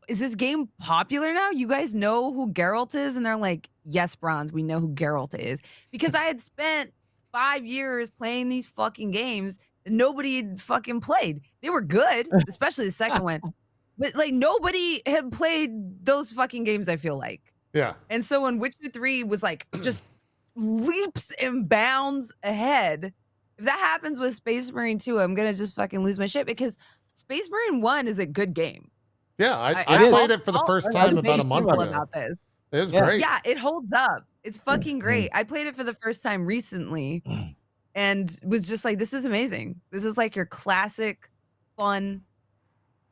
is this game popular now? You guys know who Geralt is? And they're like, yes, Bronze, we know who Geralt is. Because I had spent 5 years playing these fucking games and nobody had fucking played. They were good, especially the second one. But like nobody had played those fucking games, I feel like. Yeah. And so when Witcher 3 was like just leaps and bounds ahead, if that happens with Space Marine 2, I'm going to just fucking lose my shit because Space Marine 1 is a good game. Yeah, I played it for the first time about a month ago. About this. It was great. Yeah, it holds up. It's fucking great. I played it for the first time recently and was just like, this is amazing. This is like your classic, fun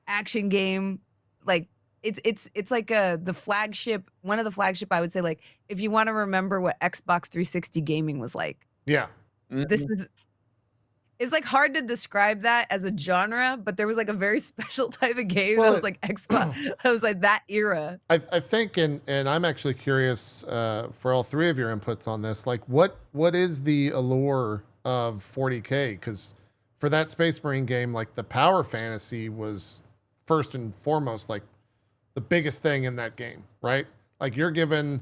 action game. Like it's like the flagship, one of the flagship, I would say, like, if you want to remember what Xbox 360 gaming was like. Yeah. This is, it's like hard to describe that as a genre, but there was like a very special type of game that was like Xbox. That was like that era. I think, and I'm actually curious for all three of your inputs on this. Like, what is the allure of 40K? Because for that Space Marine game, like the power fantasy was first and foremost like the biggest thing in that game, right? Like you're given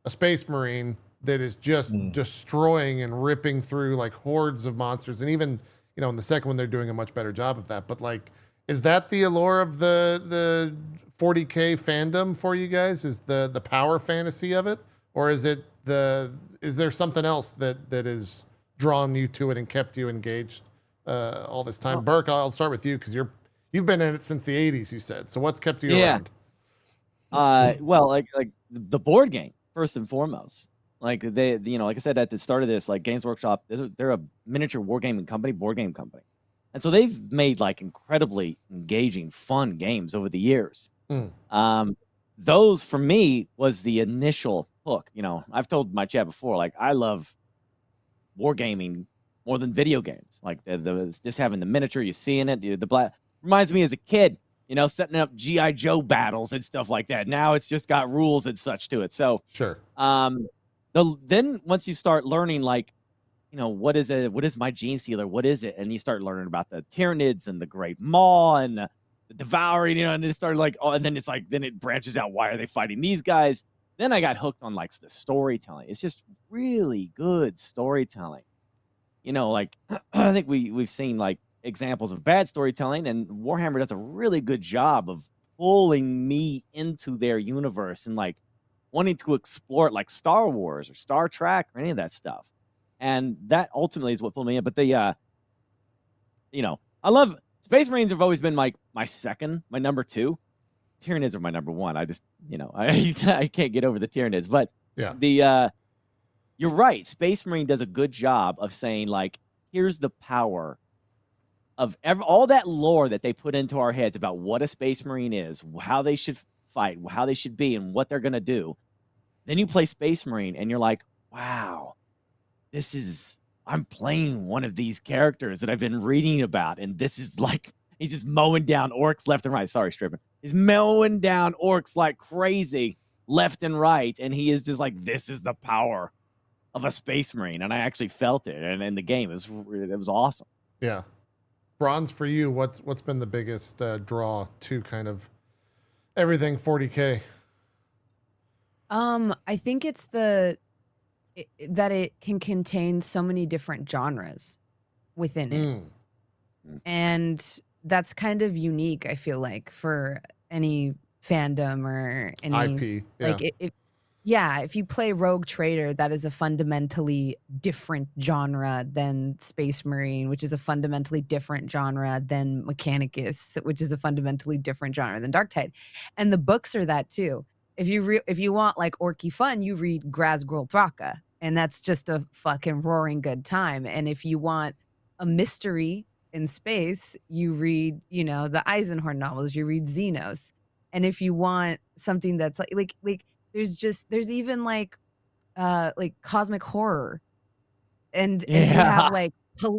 a Space Marine that is just destroying and ripping through like hordes of monsters. And even, in the second one, they're doing a much better job of that. But like, is that the allure of the 40K fandom for you guys? Is the power fantasy of it? Or is there something else that is drawn you to it and kept you engaged all this time? Burke, I'll start with you because you've been in it since the 80s, you said. So what's kept you around? Well, like the board game, first and foremost. Like they, like I said at the start of this, like Games Workshop, they're a miniature wargaming company, board game company, and so they've made like incredibly engaging, fun games over the years. Those for me was the initial hook. I've told my chat before, like I love wargaming more than video games. Like the just having the miniature, you seeing it, the black reminds me as a kid. Setting up G.I. Joe battles and stuff like that. Now it's just got rules and such to it. So sure. Then once you start learning, like, what is it? What is my gene stealer? What is it? And you start learning about the Tyranids and the Great Maw and the Devouring, and it started like, and then it's like, then it branches out. Why are they fighting these guys? Then I got hooked on like the storytelling. It's just really good storytelling. Like I think we've seen like examples of bad storytelling, and Warhammer does a really good job of pulling me into their universe and like wanting to explore it, like Star Wars or Star Trek or any of that stuff. And that ultimately is what pulled me in. But I love Space Marines have always been my number two. Tyranids are my number one. I just, I can't get over the Tyranids. But yeah, you're right. Space Marine does a good job of saying like, here's the power of all that lore that they put into our heads about what a Space Marine is, how they should fight, how they should be, and what they're going to do. Then you play Space Marine and you're like, wow, I'm playing one of these characters that I've been reading about. And this is like, he's just mowing down orcs left and right. Sorry, Strippin. He's mowing down orcs like crazy left and right. And he is just like, this is the power of a Space Marine. And I actually felt it. And in the game, it was awesome. Yeah. Bronze, for you, what's been the biggest draw to kind of everything 40K? I think it's that it can contain so many different genres within it. And that's kind of unique, I feel like, for any fandom or any IP. like if you play Rogue Trader, that is a fundamentally different genre than Space Marine, which is a fundamentally different genre than Mechanicus, which is a fundamentally different genre than Darktide. And the books are that too. If you want like orky fun, you read Grazgul Thraka, and that's just a fucking roaring good time. And if you want a mystery in space, you read, the Eisenhorn novels, you read Xenos. And if you want something that's like there's even like cosmic horror, and you have like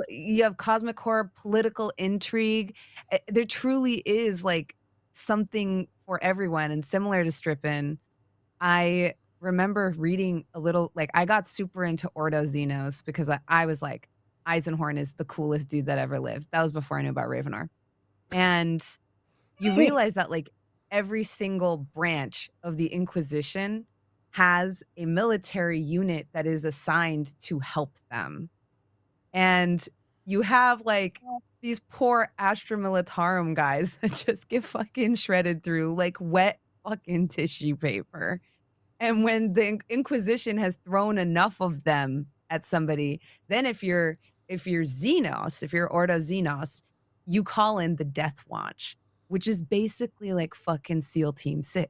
you have cosmic horror, political intrigue. There truly is like something for everyone. And similar to Strippin, I remember reading a little, like, I got super into Ordo Xenos because I was like, Eisenhorn is the coolest dude that ever lived. That was before I knew about Ravenar. And you realize that like every single branch of the Inquisition has a military unit that is assigned to help them. And you have like these poor Astra Militarum guys that just get fucking shredded through like wet fucking tissue paper. And when the Inquisition has thrown enough of them at somebody, then if you're Xenos, if you're Ordo Xenos, you call in the Death Watch, which is basically like fucking SEAL Team 6.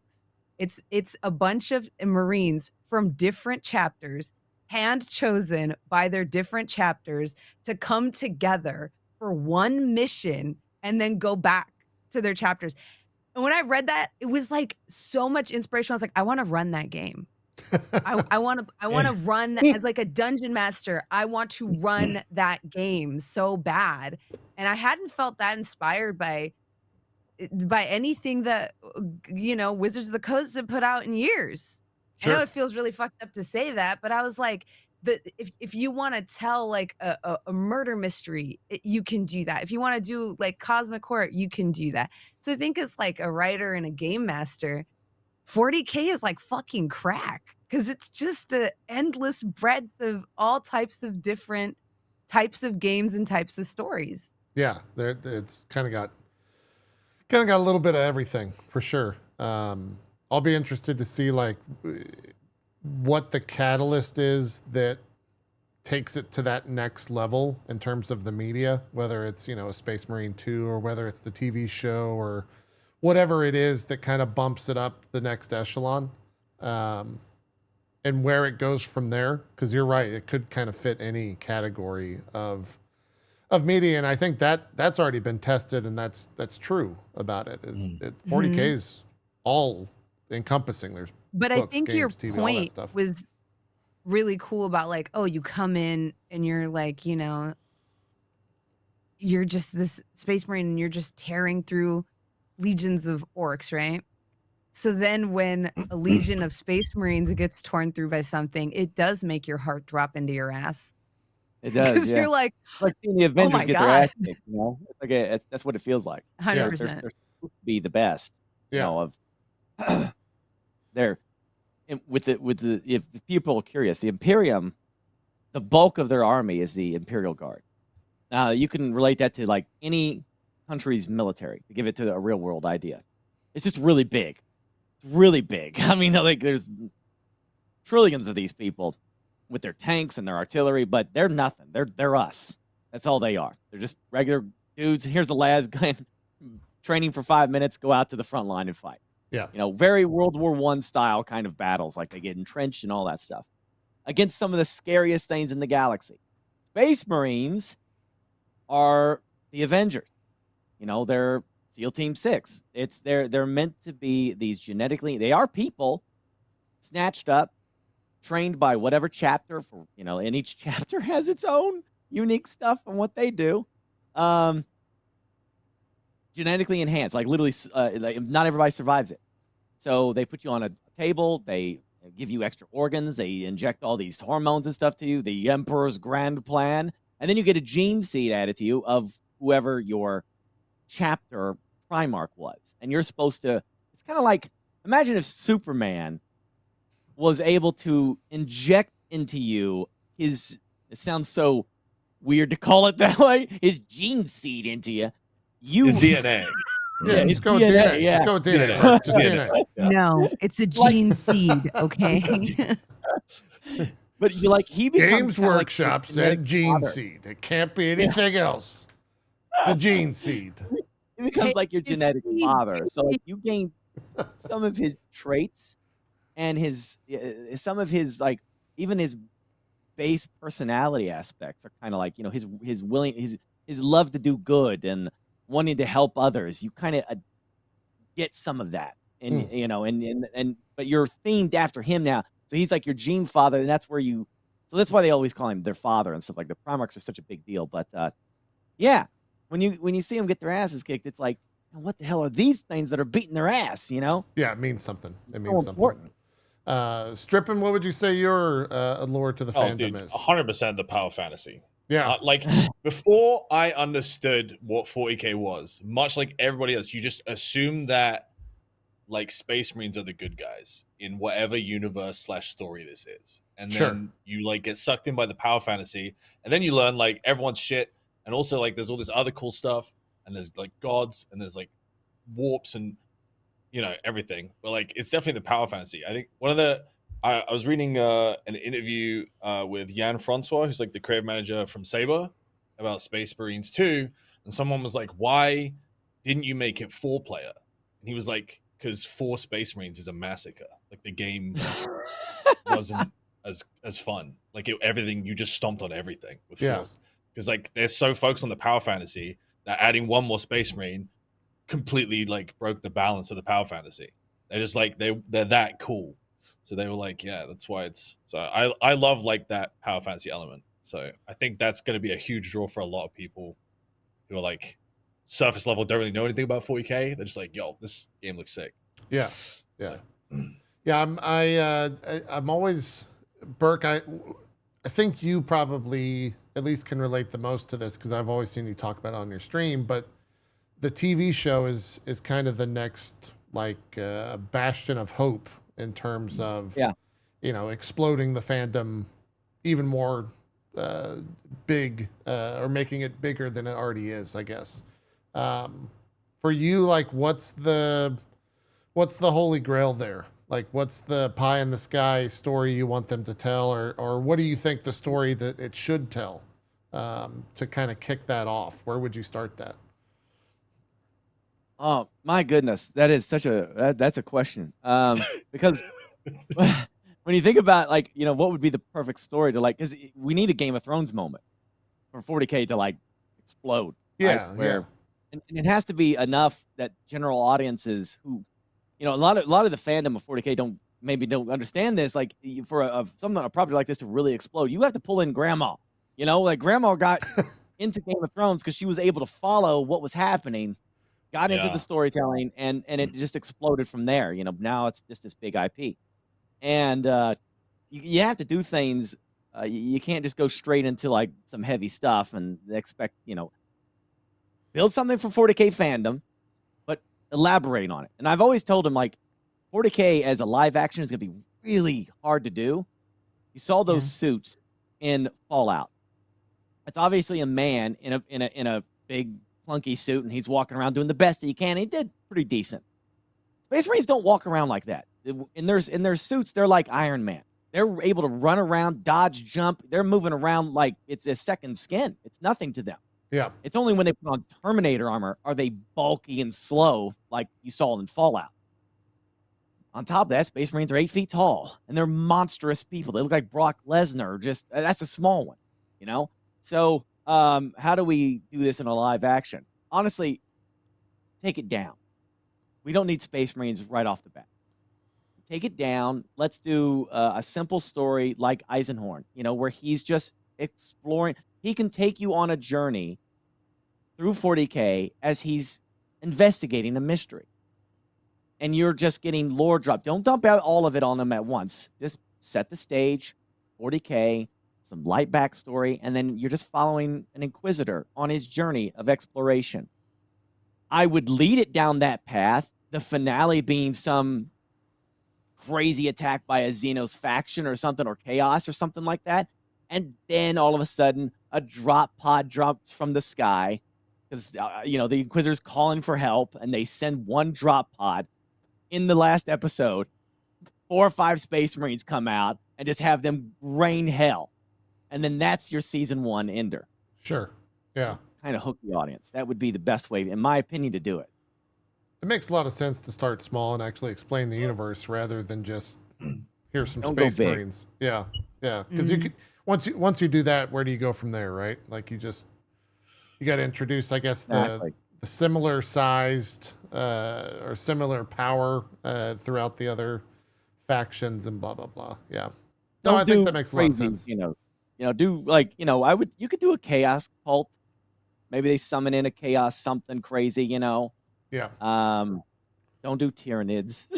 It's a bunch of Marines from different chapters, hand chosen by their different chapters to come together for one mission and then go back to their chapters. And when I read that, it was like so much inspiration. I was like, I want to run that game. I want to run that as like a dungeon master. I want to run that game so bad. And I hadn't felt that inspired by anything that Wizards of the Coast have put out in years. Sure. I know it feels really fucked up to say that, but I was like, if you want to tell like a murder mystery, you can do that. If you want to do like cosmic horror, you can do that. So I think it's like a writer and a game master, 40K is like fucking crack, because it's just an endless breadth of all types of different types of games and types of stories. Yeah, it's kind of got a little bit of everything for sure. I'll be interested to see like what the catalyst is that takes it to that next level in terms of the media, whether it's, a Space Marine 2 or whether it's the TV show or whatever it is that kind of bumps it up the next echelon, and where it goes from there. Because you're right, it could kind of fit any category of media, and I think that's already been tested, and that's true about it. 40K is all encompassing. There's books, I think games, your TV, point was really cool about like, oh, you come in and you're like, you're just this Space Marine and you're just tearing through legions of orcs, right? So then when a legion of Space Marines gets torn through by something, it does make your heart drop into your ass. It does, yeah. You're like seeing the Avengers get their ass kicked, It's like that's what it feels like. 100%. They're supposed to be the best, of if people are curious, the Imperium, the bulk of their army is the Imperial Guard. Now you can relate that to like any country's military to give it to a real world idea. It's just really big. It's really big. I mean, like there's trillions of these people with their tanks and their artillery, but they're nothing. They're us. That's all they are. They're just regular dudes. Here's the lads going training for 5 minutes, go out to the front line and fight. Yeah. Very World War I style kind of battles, like they get entrenched and all that stuff against some of the scariest things in the galaxy. Space Marines are the Avengers. You know, they're SEAL Team 6. They're meant to be these genetically, they are people snatched up, trained by whatever chapter for, you know, and each chapter has its own unique stuff on what they do. Genetically enhanced, like literally, like not everybody survives it. So they put you on a table, they give you extra organs, they inject all these hormones and stuff to you, the Emperor's grand plan, and then you get a gene seed added to you of whoever your chapter Primarch was. And you're supposed to, it's kind of like, imagine if Superman was able to inject into you his, it sounds so weird to call it that way, his gene seed into you. His DNA. Yeah, Yeah, just go with DNA, DNA. yeah. Just go with DNA. DNA. Burke. Just DNA. Yeah. No, it's a Like- gene seed, okay? But you like, he becomes Games kinda like Workshop your said genetic gene father. seed. It can't be anything else. The gene seed. He becomes like your His genetic seed. father. So like you gain some of his traits and his some of his like even his base personality aspects are kind of like, you know, his willing his love to do good and wanting to help others. You kind of get some of that, and you know, and but you're themed after him now. So he's like your gene father, and that's where you. So that's why they always call him their father and stuff like. The Primarchs are such a big deal, but yeah, when you see them get their asses kicked, it's like, what the hell are these things that are beating their ass? You know, Yeah, it means something. It so means something. important. Strippin, what would you say your allure to the Oh, fandom dude, is? 100% the power fantasy. Yeah. Like before I understood what 40k was, much like everybody else, you just assume that like Space Marines are the good guys in whatever universe / story this is, and Sure. then you like get sucked in by the power fantasy, and then you learn like everyone's shit, and also like there's all this other cool stuff, and there's like gods, and there's like warps, and you know everything. But like it's definitely the power fantasy. I think one of the I was reading an interview with Jan Francois, who's like the creative manager from Saber, about Space Marines 2, and someone was like, "Why didn't you make it 4-player?" And he was like, "Because 4 Space Marines is a massacre. Like the game wasn't as fun. Like everything, you just stomped on everything with Yeah. force. Because like they're so focused on the power fantasy that adding one more Space Marine completely like broke the balance of the power fantasy. They're just like they're that cool." So they were like, yeah, that's why it's so I love like that power fantasy element. So I think that's going to be a huge draw for a lot of people who are like surface level, don't really know anything about 40k. They're just like, yo, this game looks sick. Yeah. Yeah. Yeah. I'm always Burke. I think you probably at least can relate the most to this because I've always seen you talk about it on your stream. But the TV show is kind of the next like bastion of hope in terms of you know, exploding the fandom even more big or making it bigger than it already is, I guess. For you, like what's the holy grail there? Like what's the pie in the sky story you want them to tell, or what do you think the story that it should tell to kind of kick that off? Where would you start that? Oh my goodness, that is such a that's a question. Because when you think about like, you know, what would be the perfect story to like, because we need a Game of Thrones moment for 40k to like explode. Yeah, right? Where and it has to be enough that general audiences who, you know, a lot of the fandom of 40k don't understand this. Like for a property like this to really explode, you have to pull in Grandma. You know, like Grandma got into Game of Thrones because she was able to follow what was happening, got into the storytelling, and it just exploded from there. You know, now it's just this big IP, and you have to do things. You can't just go straight into like some heavy stuff and expect, you know, build something for 40k fandom, but elaborate on it. And I've always told him like 40k as a live action is going to be really hard to do. You saw those suits in Fallout. It's obviously a man in a big clunky suit, and he's walking around doing the best that he can. He did pretty decent. Space Marines don't walk around like that. In their suits, they're like Iron Man. They're able to run around, dodge, jump. They're moving around like it's a second skin. It's nothing to them. Yeah. It's only when they put on Terminator armor are they bulky and slow, like you saw in Fallout. On top of that, Space Marines are 8 feet tall, and they're monstrous people. They look like Brock Lesnar. Just that's a small one, you know. So how do we do this in a live action? Honestly, take it down. We don't need Space Marines right off the bat. Take it down. Let's do a simple story like Eisenhorn, where he's just exploring. He can take you on a journey through 40K as he's investigating a mystery. And you're just getting lore drop. Don't dump out all of it on him at once. Just set the stage, 40K, some light backstory, and then you're just following an Inquisitor on his journey of exploration. I would lead it down that path, the finale being some crazy attack by a Xenos faction or something, or chaos or something like that. And then all of a sudden, a drop pod drops from the sky because, the Inquisitor's calling for help, and they send one drop pod. In the last episode, 4 or 5 Space Marines come out and just have them rain hell. And then that's your season 1 ender. Sure. Yeah. Kind of hook the audience. That would be the best way, in my opinion, to do it. It makes a lot of sense to start small and actually explain the universe rather than just here's some Don't go Space big. Marines. Yeah. Yeah. Because you could, once you do that, where do you go from there, right? Like you got to introduce, I guess, Exactly. the similar sized or similar power throughout the other factions and blah blah blah. Yeah. No, I think that makes a lot of sense. Do you could do a chaos cult. Maybe they summon in a chaos something crazy, Yeah. Don't do Tyranids.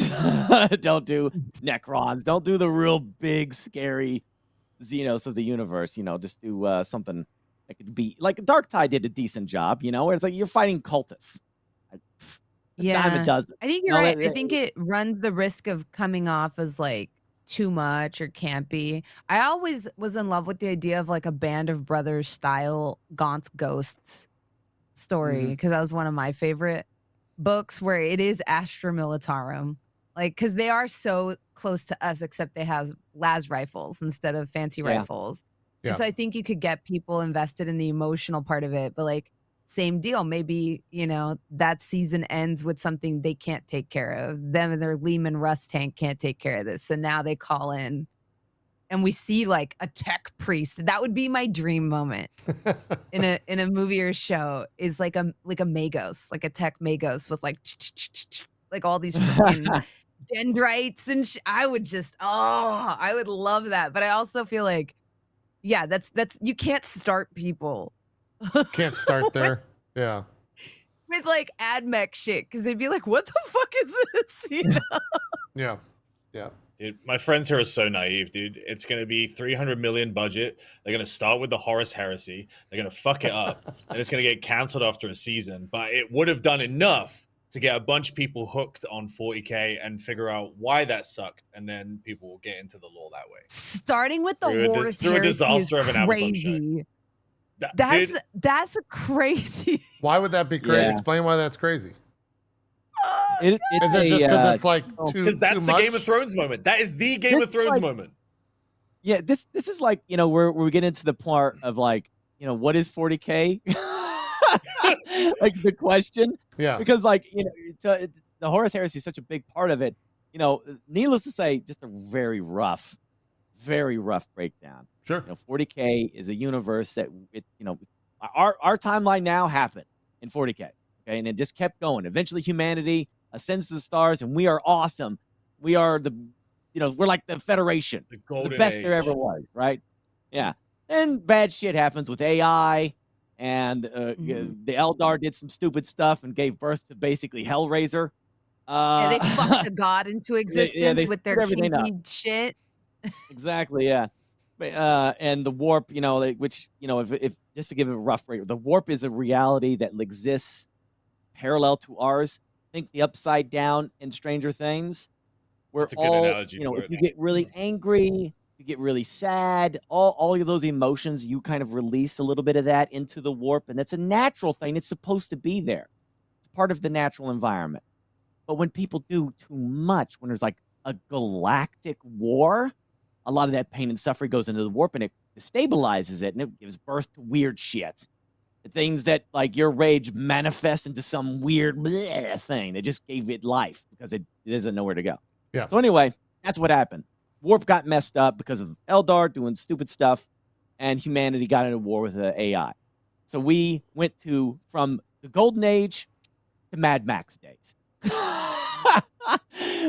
Don't do Necrons. Don't do the real big, scary Xenos of the universe. Just do something that could be like Darktide did a decent job, where it's like you're fighting cultists. This time it doesn't. I think you're right. I think it runs the risk of coming off as like too much or campy. I always was in love with the idea of like a Band of Brothers style Gaunt's Ghosts story because that was one of my favorite books where it is Astra Militarum. Like, because they are so close to us, except they have las rifles instead of fancy rifles. Yeah. And so I think you could get people invested in the emotional part of it, but like, same deal. Maybe, that season ends with something they can't take care of. Them and their Lehman Russ tank can't take care of this. So now they call in and we see like a tech priest. That would be my dream moment in a movie or show is like a Magos, like a tech Magos with like all these freaking dendrites and I would just, I would love that. But I also feel like, yeah, that's you can't start people. Can't start there. Yeah. With like AdMech shit, because they'd be like, what the fuck is this? Yeah. Yeah. Dude, my friends here are so naive, dude. It's going to be 300 million budget. They're going to start with the Horus Heresy. They're going to fuck it up. And it's going to get canceled after a season. But it would have done enough to get a bunch of people hooked on 40K and figure out why that sucked. And then people will get into the lore that way. Starting with the Horus through a Heresy disaster is of an Amazon show. crazy. That's a crazy. Why would that be crazy? Yeah. Explain why that's crazy. Is it just because it's like too Because that's too the much? Game of Thrones moment. That is the Game This of Thrones like- moment. Yeah, this is like, where we get into the part of like, what is 40K? Like the question. Yeah. Because like, the Horus Heresy is such a big part of it. Needless to say, just a very rough breakdown. Sure. 40K is a universe that our timeline now happened in 40K. Okay, and it just kept going. Eventually, humanity ascends to the stars, and we are awesome. We are we're like the Federation, The golden the best age. there ever was, right? Yeah, and bad shit happens with AI, and the Eldar did some stupid stuff and gave birth to basically Hellraiser. Yeah, they fucked a god into existence they with their screwed everything kinky shit. Exactly, yeah. And the warp, which if just to give it a rough rate, the warp is a reality that exists parallel to ours. Think the Upside Down in Stranger Things, where That's a good analogy for if it. you get really angry, you get really sad, all of those emotions, you kind of release a little bit of that into the warp, and that's a natural thing. It's supposed to be there. It's part of the natural environment. But when people do too much, when there's like a galactic war, a lot of that pain and suffering goes into the warp, and it destabilizes it, and it gives birth to weird shit. The things that, like, your rage manifests into some weird bleh thing that just gave it life because it doesn't know where to go. Yeah. So anyway, that's what happened. Warp got messed up because of Eldar doing stupid stuff, and humanity got into war with the AI. So we went from the Golden Age to Mad Max days.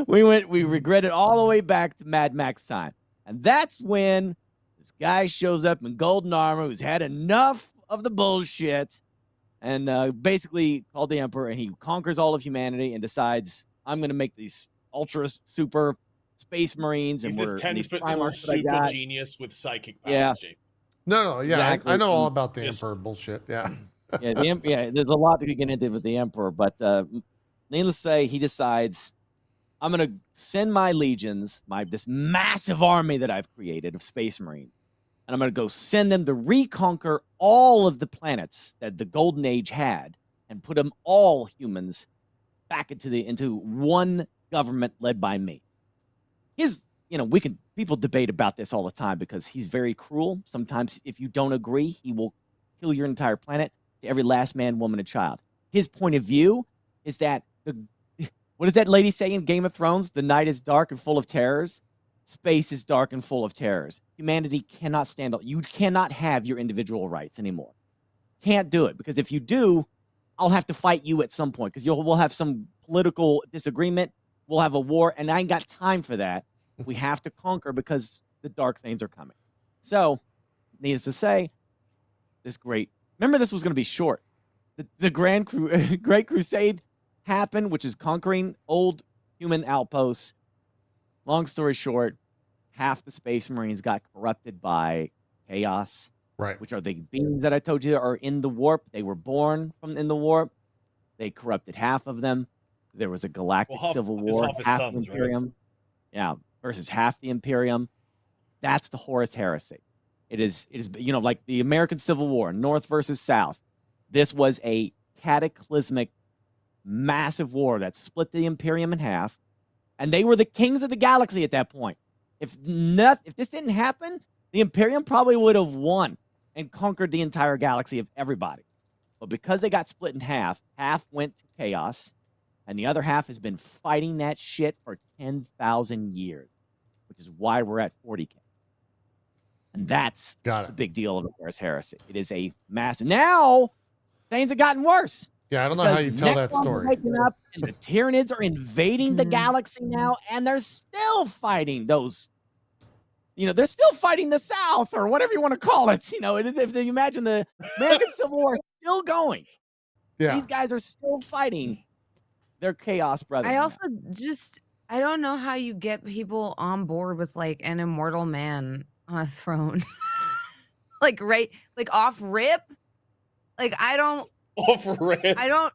We regretted all the way back to Mad Max time. And that's when this guy shows up in golden armor who's had enough of the bullshit and basically called the Emperor, and he conquers all of humanity and decides, I'm going to make these ultra super space marines. And He's this we're 10-foot tall Primarchs that I super got. genious with psychic powers, Yeah. JP. No, yeah, Exactly. I know all about the Yes. Emperor bullshit. Yeah. Yeah, there's a lot to get into with the Emperor, but needless to say, he decides, I'm going to send my legions, this massive army that I've created of space marines, and I'm going to go send them to reconquer all of the planets that the Golden Age had and put them all humans back into one government led by me. People debate about this all the time because he's very cruel. Sometimes if you don't agree, he will kill your entire planet to every last man, woman, and child. His point of view is that what does that lady say in Game of Thrones? The night is dark and full of terrors. Space is dark and full of terrors. Humanity cannot stand up. You cannot have your individual rights anymore. Can't do it, because if you do, I'll have to fight you at some point, because we'll have some political disagreement. We'll have a war, and I ain't got time for that. We have to conquer because the dark things are coming. So, needless to say, remember this was going to be short. The Great Crusade happened, which is conquering old human outposts. Long story short, half the Space Marines got corrupted by chaos, Right. which are the beings that I told you are in the warp. They were born in the warp. They corrupted half of them. There was a galactic civil war. Half the Imperium, right? Yeah, versus half the Imperium. That's the Horus Heresy. It is like the American Civil War, North versus South. This was a cataclysmic, massive war that split the Imperium in half, and they were the kings of the galaxy at that point. If this didn't happen, the Imperium probably would have won and conquered the entire galaxy of everybody. But because they got split in half went to chaos, and the other half has been fighting that shit for 10,000 years, which is why we're at 40K. And that's the big deal of the Horus Heresy. It is a massive. Now, things have gotten worse. Yeah, I don't know how you tell that story. Waking up, and the Tyranids are invading the galaxy now, and they're still fighting those. They're still fighting the South, or whatever you want to call it. If you imagine the American Civil War is still going. Yeah. These guys are still fighting their chaos brothers. I also I don't know how you get people on board with like an immortal man on a throne. Like off rip. Like I don't off rip. I don't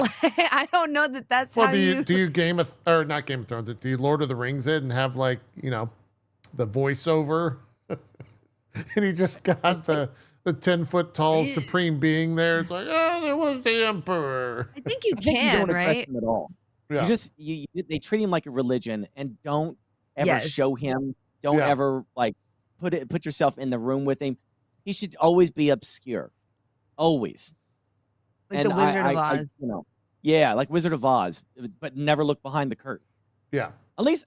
I don't know that's how do you not Game of Thrones, do you Lord of the Rings it and have like, the voiceover? And he just got the 10-foot tall supreme being there. It's like, oh, there was the Emperor. I think you can, right? Him at all. Yeah. They treat him like a religion, and don't ever show him. Don't ever like put yourself in the room with him. He should always be obscure, always. Like the Wizard of Oz. Like Wizard of Oz, but never look behind the curtain. Yeah. At least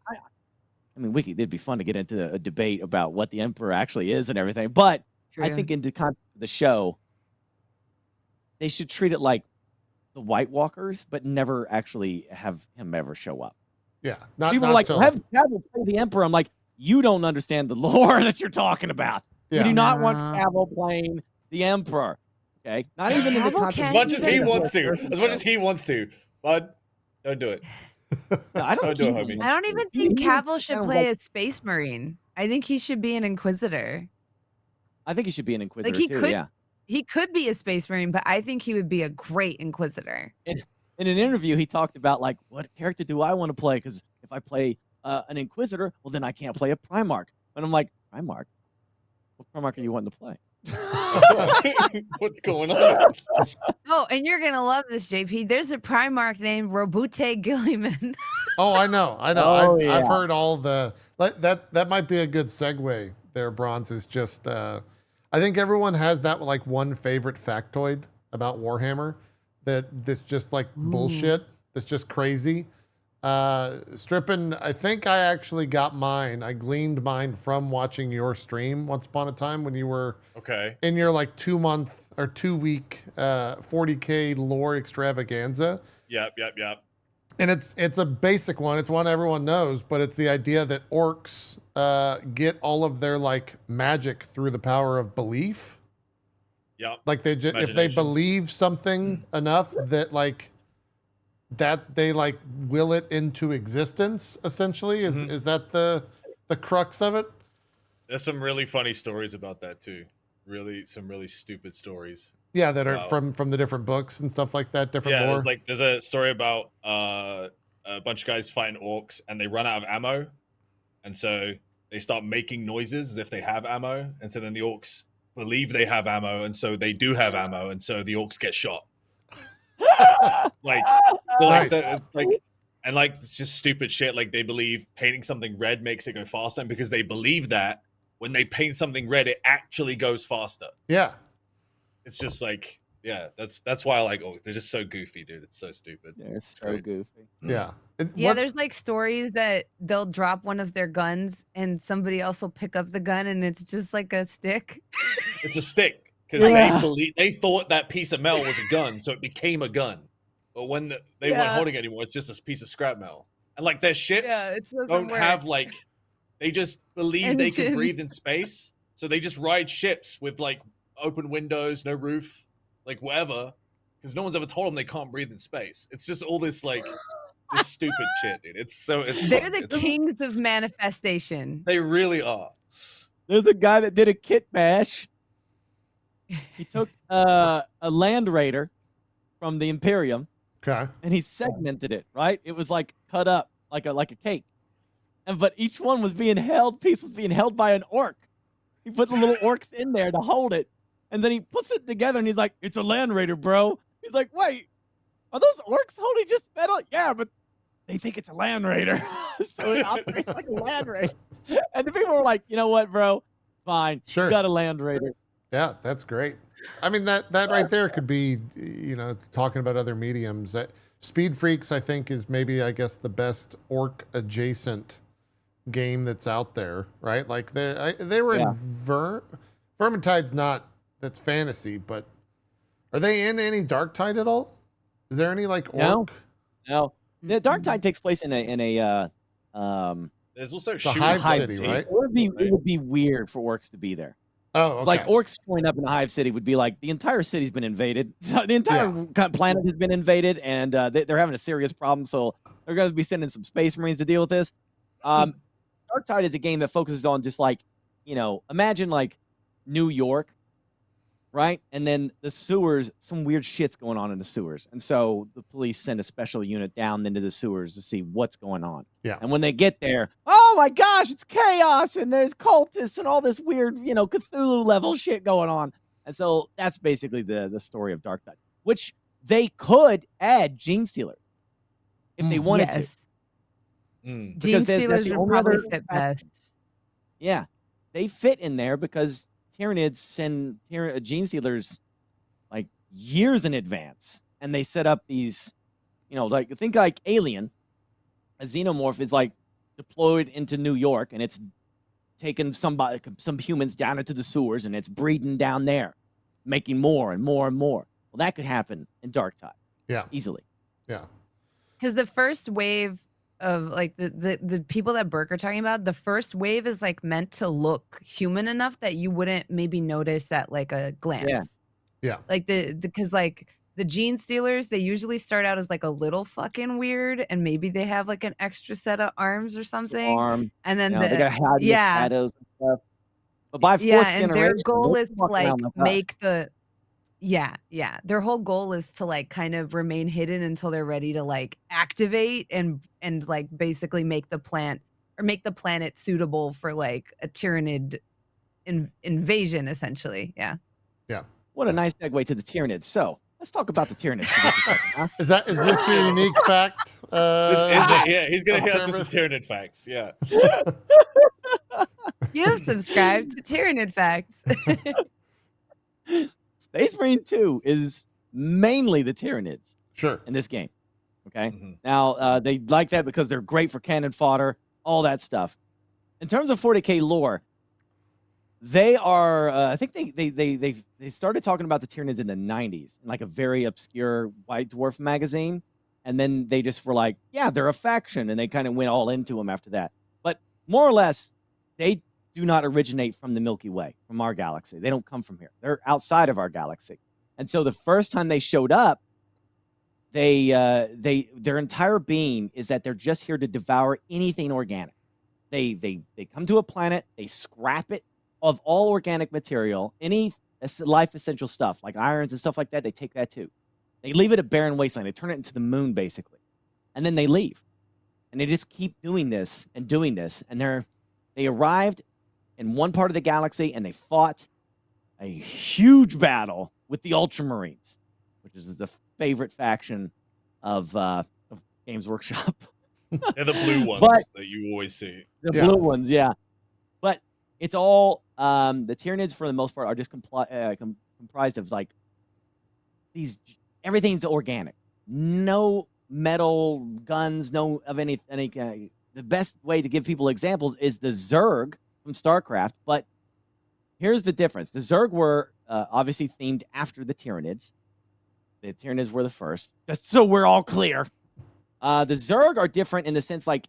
it'd be fun to get into a debate about what the Emperor actually is and everything. But True. I think in the context of the show, they should treat it like the White Walkers, but never actually have him ever show up. Yeah. People are like, have Cavill play the Emperor. I'm like, you don't understand the lore that you're talking about. Yeah. You do not want Cavill playing the Emperor. Okay? Not even in the context. As much as he wants to. As much as he wants to. But don't do it. No, I don't do it, homie. I don't even think Cavill should play a Space Marine. I think he should be an Inquisitor. I think he should be an Inquisitor He could be a Space Marine, but I think he would be a great Inquisitor. In an interview, he talked about like, what character do I want to play? Because if I play an Inquisitor, well, then I can't play a Primarch. And I'm like, Primarch? What Primarch are you wanting to play? What's going on? Oh, and you're gonna love this, JP. There's a Primarch named Robute Gilliman. Oh, I know. Oh, I've heard all the that might be a good segue there. Bronze is just I think everyone has that like one favorite factoid about Warhammer that's just like bullshit. That's just crazy. Strippin, I think I actually got mine. I gleaned mine from watching your stream once upon a time when you were Okay. in your like 2-month or 2-week 40K lore extravaganza. Yep. And it's a basic one. It's one everyone knows, but it's the idea that orcs get all of their like magic through the power of belief. Yep. Like if they Imagination. believe something enough that like that they like will it into existence. Essentially, is that the crux of it? There's some really funny stories about that too. Some really stupid stories. Yeah, that are Wow. from the different books and stuff like that. Different lore. There's a story about a bunch of guys fighting orcs and they run out of ammo, and so they start making noises as if they have ammo, and so then the orcs believe they have ammo, and so they do have ammo, and so the orcs get shot. Like Nice. it's like, and like it's just stupid shit. Like they believe painting something red makes it go faster, and because they believe that when they paint something red, it actually goes faster. Yeah. It's just like, yeah, that's why I like orcs. They're just so goofy, dude. It's so stupid. Yeah, it's so great. goofy. Yeah. Yeah, there's like stories that they'll drop one of their guns and somebody else will pick up the gun and it's just like a stick. It's a stick because Yeah. they thought that piece of metal was a gun, so it became a gun. But when they weren't holding it anymore, it's just a piece of scrap metal. And like their ships don't have like, they just believe they can breathe in space, so they just ride ships with like open windows, no roof, like whatever, because no one's ever told them they can't breathe in space. It's just all this like this stupid shit, dude. They're fun. the kings of manifestation. They really are. There's a guy that did a kit bash. He took a Land Raider from the Imperium, Okay. and he segmented it. Right, it was like cut up like a cake, but each one was being held. Piece was being held by an orc. He put the little orcs in there to hold it, and then he puts it together, and he's like, "It's a Land Raider, bro." He's like, "Wait, are those orcs holding just metal?" Yeah, but they think it's a Land Raider, so it operates like a Land Raider. And the people were like, "You know what, bro? Fine, Sure. you got a Land Raider." Yeah, that's great. I mean, that right there could be, talking about other mediums. Speed Freaks, I think, is maybe, I guess, the best orc adjacent game that's out there, right? Like they were in Vermintide's not, that's fantasy, but are they in any Darktide at all? Is there any like orc? No. The Dark Tide takes place in a There's also the Hive City, right? It would be weird for orcs to be there. Oh, okay. It's like orcs showing up in a Hive City would be like the entire city's been invaded. The entire planet has been invaded, and they're having a serious problem. So they're going to be sending some Space Marines to deal with this. Dark Tide is a game that focuses on just like, imagine like New York, right? And then the sewers, some weird shit's going on in the sewers. And so the police send a special unit down into the sewers to see what's going on. Yeah. And when they get there, oh my gosh, it's chaos and there's cultists and all this weird, Cthulhu level shit going on. And so that's basically the story of Dark Tide, which they could add Gene Stealers if they wanted to. Gene Stealers would probably fit best. Yeah, they fit in there because Tyranids send Gene Stealers like years in advance, and they set up these, like think like Alien. A xenomorph is like deployed into New York, and it's taking some humans down into the sewers, and it's breeding down there, making more and more and more. Well, that could happen in Dark Tide. Yeah, easily. Yeah, because the first wave of like the people that Burke are talking about, the first wave is like meant to look human enough that you wouldn't maybe notice at like a glance. Yeah. Like because like the Gene Stealers, they usually start out as like a little fucking weird, and maybe they have like an extra set of arms or something. And then they got shadows and stuff. But by fourth generation, their goal is to like make us. Their whole goal is to like kind of remain hidden until they're ready to like activate and like basically make the planet suitable for like a Tyranid invasion, essentially. Yeah. What a nice segue to the Tyranids. So let's talk about the Tyranids for just a second, huh? Is this your unique fact? He's gonna hit us with some Tyranid facts. Yeah. You've subscribed to Tyranid Facts. Space Marine 2 is mainly the Tyranids. Sure. In this game. Okay. Mhm. Now, they like that because they're great for cannon fodder, all that stuff. In terms of 40K lore, they are. I think they started talking about the Tyranids in the 90s, in like a very obscure White Dwarf magazine, and then they just were like, yeah, they're a faction, and they kind of went all into them after that. But more or less, they do not originate from the Milky Way, from our galaxy. They don't come from here. They're outside of our galaxy. And so the first time they showed up, their entire being is that they're just here to devour anything organic. They come to a planet, they scrap it of all organic material, any life essential stuff like irons and stuff like that. They take that too. They leave it a barren wasteland. They turn it into the moon basically, and then they leave, and they just keep doing this and doing this. And they arrived in one part of the galaxy and they fought a huge battle with the Ultramarines, which is the favorite faction of Games Workshop. They're the blue ones But- that you always see. The Yeah. blue ones, yeah. But it's all the Tyranids for the most part are just comprised of like these. Everything's organic. No metal guns. No of any. The best way to give people examples is the Zerg from StarCraft. But here's the difference: the Zerg were obviously themed after the Tyranids. The Tyranids were the first. Just so we're all clear. The Zerg are different in the sense like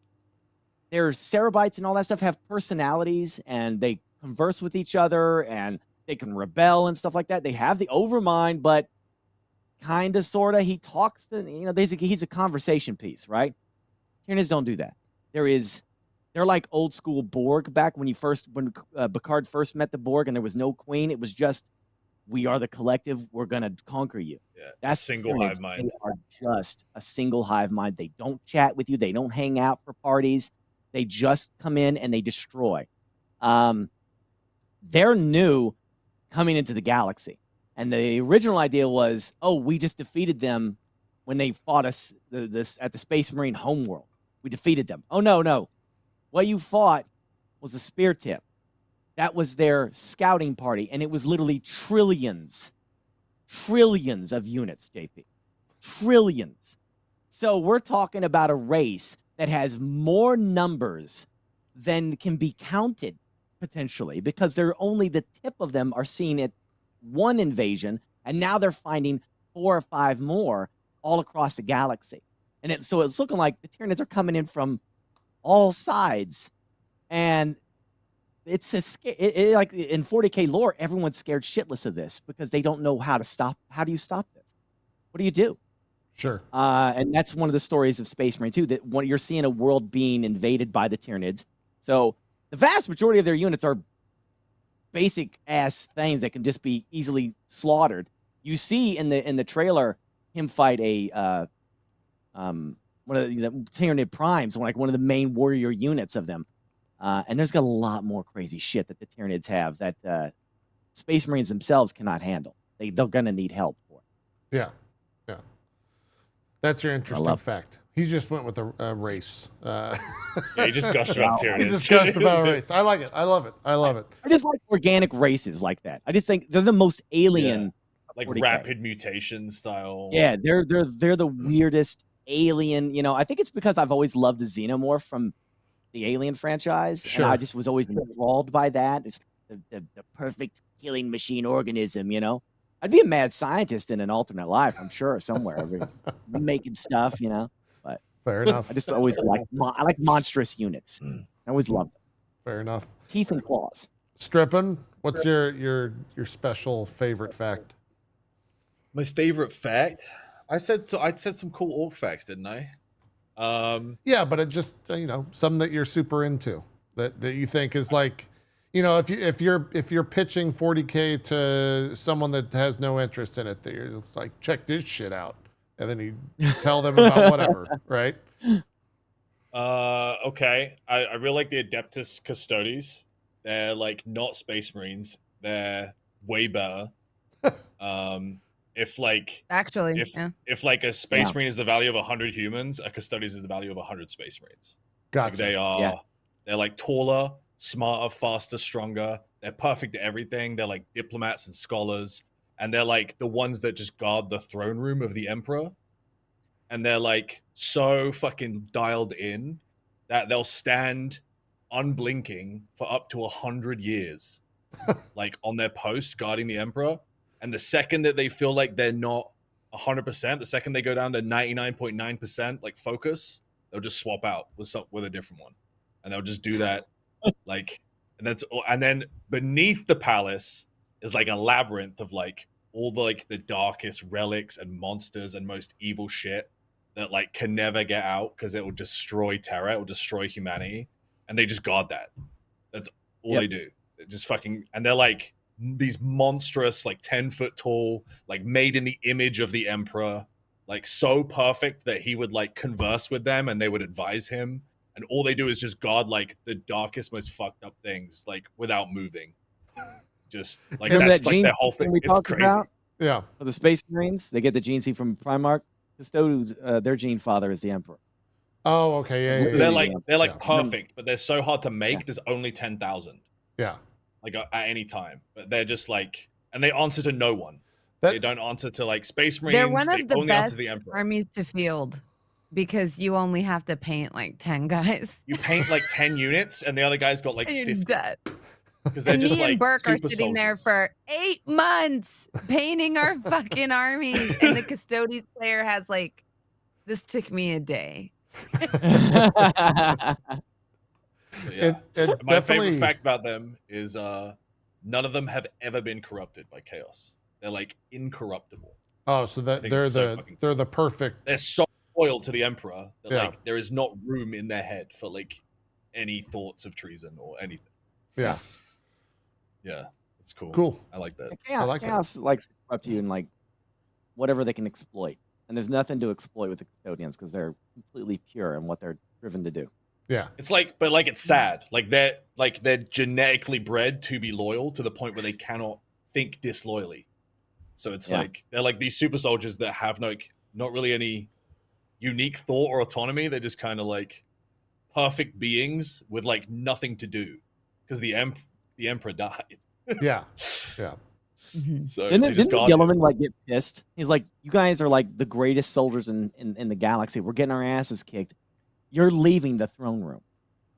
their Cerebites and all that stuff have personalities and they converse with each other and they can rebel and stuff like that. They have the Overmind, but kind of, sort of, he talks to, he's a conversation piece, right? Tyranids don't do that. They're like old school Borg back when Picard first met the Borg and there was no queen. It was just, we are the collective. We're going to conquer you. Yeah, That's single Tyranids. hive mind. They are just a single hive mind. They don't chat with you. They don't hang out for parties. They just come in and they destroy. They're new coming into the galaxy. And the original idea was, oh, we just defeated them when they fought us at the Space Marine homeworld. We defeated them. Oh, no. What you fought was a spear tip. That was their scouting party. And it was literally trillions of units, JP. Trillions. So we're talking about a race that has more numbers than can be counted potentially because they're only the tip of them are seen at one invasion, and now they're finding 4 or 5 more all across the galaxy. And so it's looking like the Tyranids are coming in from all sides, and it's like in 40K lore, everyone's scared shitless of this because they don't know how to stop. How do you stop this? What do you do? Sure. And that's one of the stories of Space Marine 2, that when you're seeing a world being invaded by the Tyranids. So the vast majority of their units are basic ass things that can just be easily slaughtered. You see in the trailer him fight one of the Tyranid primes, like one of the main warrior units of them. And there's got a lot more crazy shit that the Tyranids have that Space Marines themselves cannot handle. They're gonna need help for. Yeah. That's your interesting love- fact. He just went with a race. Yeah, he just gushed about He Tyranids. just gushed about a race. I like it. I love it. I just like organic races like that. I just think they're the most alien. Like 40K. rapid mutation style. Yeah, they're the weirdest alien. I think it's because I've always loved the Xenomorph from the Alien franchise, Sure. and I just was always enthralled by that. It's the perfect killing machine organism. I'd be a mad scientist in an alternate life, I'm sure, somewhere, making stuff. But Fair enough. I just always like monstrous units. I always loved them. Fair enough. Teeth and claws. Strippin, what's your special favorite fact? My favorite fact. I said some cool orc facts, didn't I? Yeah, but it just some that you're super into that you think is like, if you're pitching 40K to someone that has no interest in it, that you're just like, check this shit out, and then you tell them about whatever, right? Okay. I really like the Adeptus Custodes. They're like not Space Marines. They're way better. If like a Space Marine is the value of 100 humans, a Custodes is the value of 100 Space Marines. Gotcha. Like they're like taller, smarter, faster, stronger. They're perfect at everything. They're like diplomats and scholars, and they're like the ones that just guard the throne room of the Emperor. and they're like so fucking dialed in that they'll stand unblinking for up to 100 years, like on their post guarding the emperor. And the second that they feel like they're not 100%, the second they go down to 99.9% like focus, they'll just swap out with a different one, and they'll just do that. Like, and then beneath the palace is like a labyrinth of like all the like the darkest relics and monsters and most evil shit that like can never get out because it will destroy Terra, it will destroy humanity, and they just guard that. That's all they do. They just fucking, and they're like these monstrous, like 10-foot tall, like made in the image of the emperor, like so perfect that he would like converse with them and they would advise him. And all they do is just guard like the darkest, most fucked up things, like without moving. Just like that's like their whole thing. It's crazy. Yeah. For the Space Marines, they get the gene seed from Primarch. Custodians, their gene father is the Emperor. Oh, okay. Yeah. They're like perfect, but they're so hard to make. There's only 10,000. Yeah. Like at any time, but they're just like, and they answer to no one. They don't answer to like Space Marines. They're one of the only best the Emperor. armies to field because you only have to paint like 10 guys. You paint like 10 units, and the other guy's got like 50. Because they're and just me like and Burke are sitting soldiers. there for 8 months painting our fucking armies, and the Custodies player has like, this took me a day. Yeah. My favorite fact about them is none of them have ever been corrupted by chaos. They're like incorruptible. Oh, so that they're the perfect. They're so loyal to the Emperor that like there is not room in their head for like any thoughts of treason or anything. Yeah. Yeah, it's cool. Cool. I like that. Chaos likes to corrupt you in like whatever they can exploit, and there's nothing to exploit with the Custodians because they're completely pure in what they're driven to do. Yeah, it's like, but like it's sad. Like they're genetically bred to be loyal to the point where they cannot think disloyally. So it's like they're like these super soldiers that have not really any unique thought or autonomy. They're just kind of like perfect beings with like nothing to do because the Emperor died. Yeah. Mm-hmm. So didn't Gilliman like get pissed? He's like, "You guys are like the greatest soldiers in the galaxy. We're getting our asses kicked. You're leaving the throne room.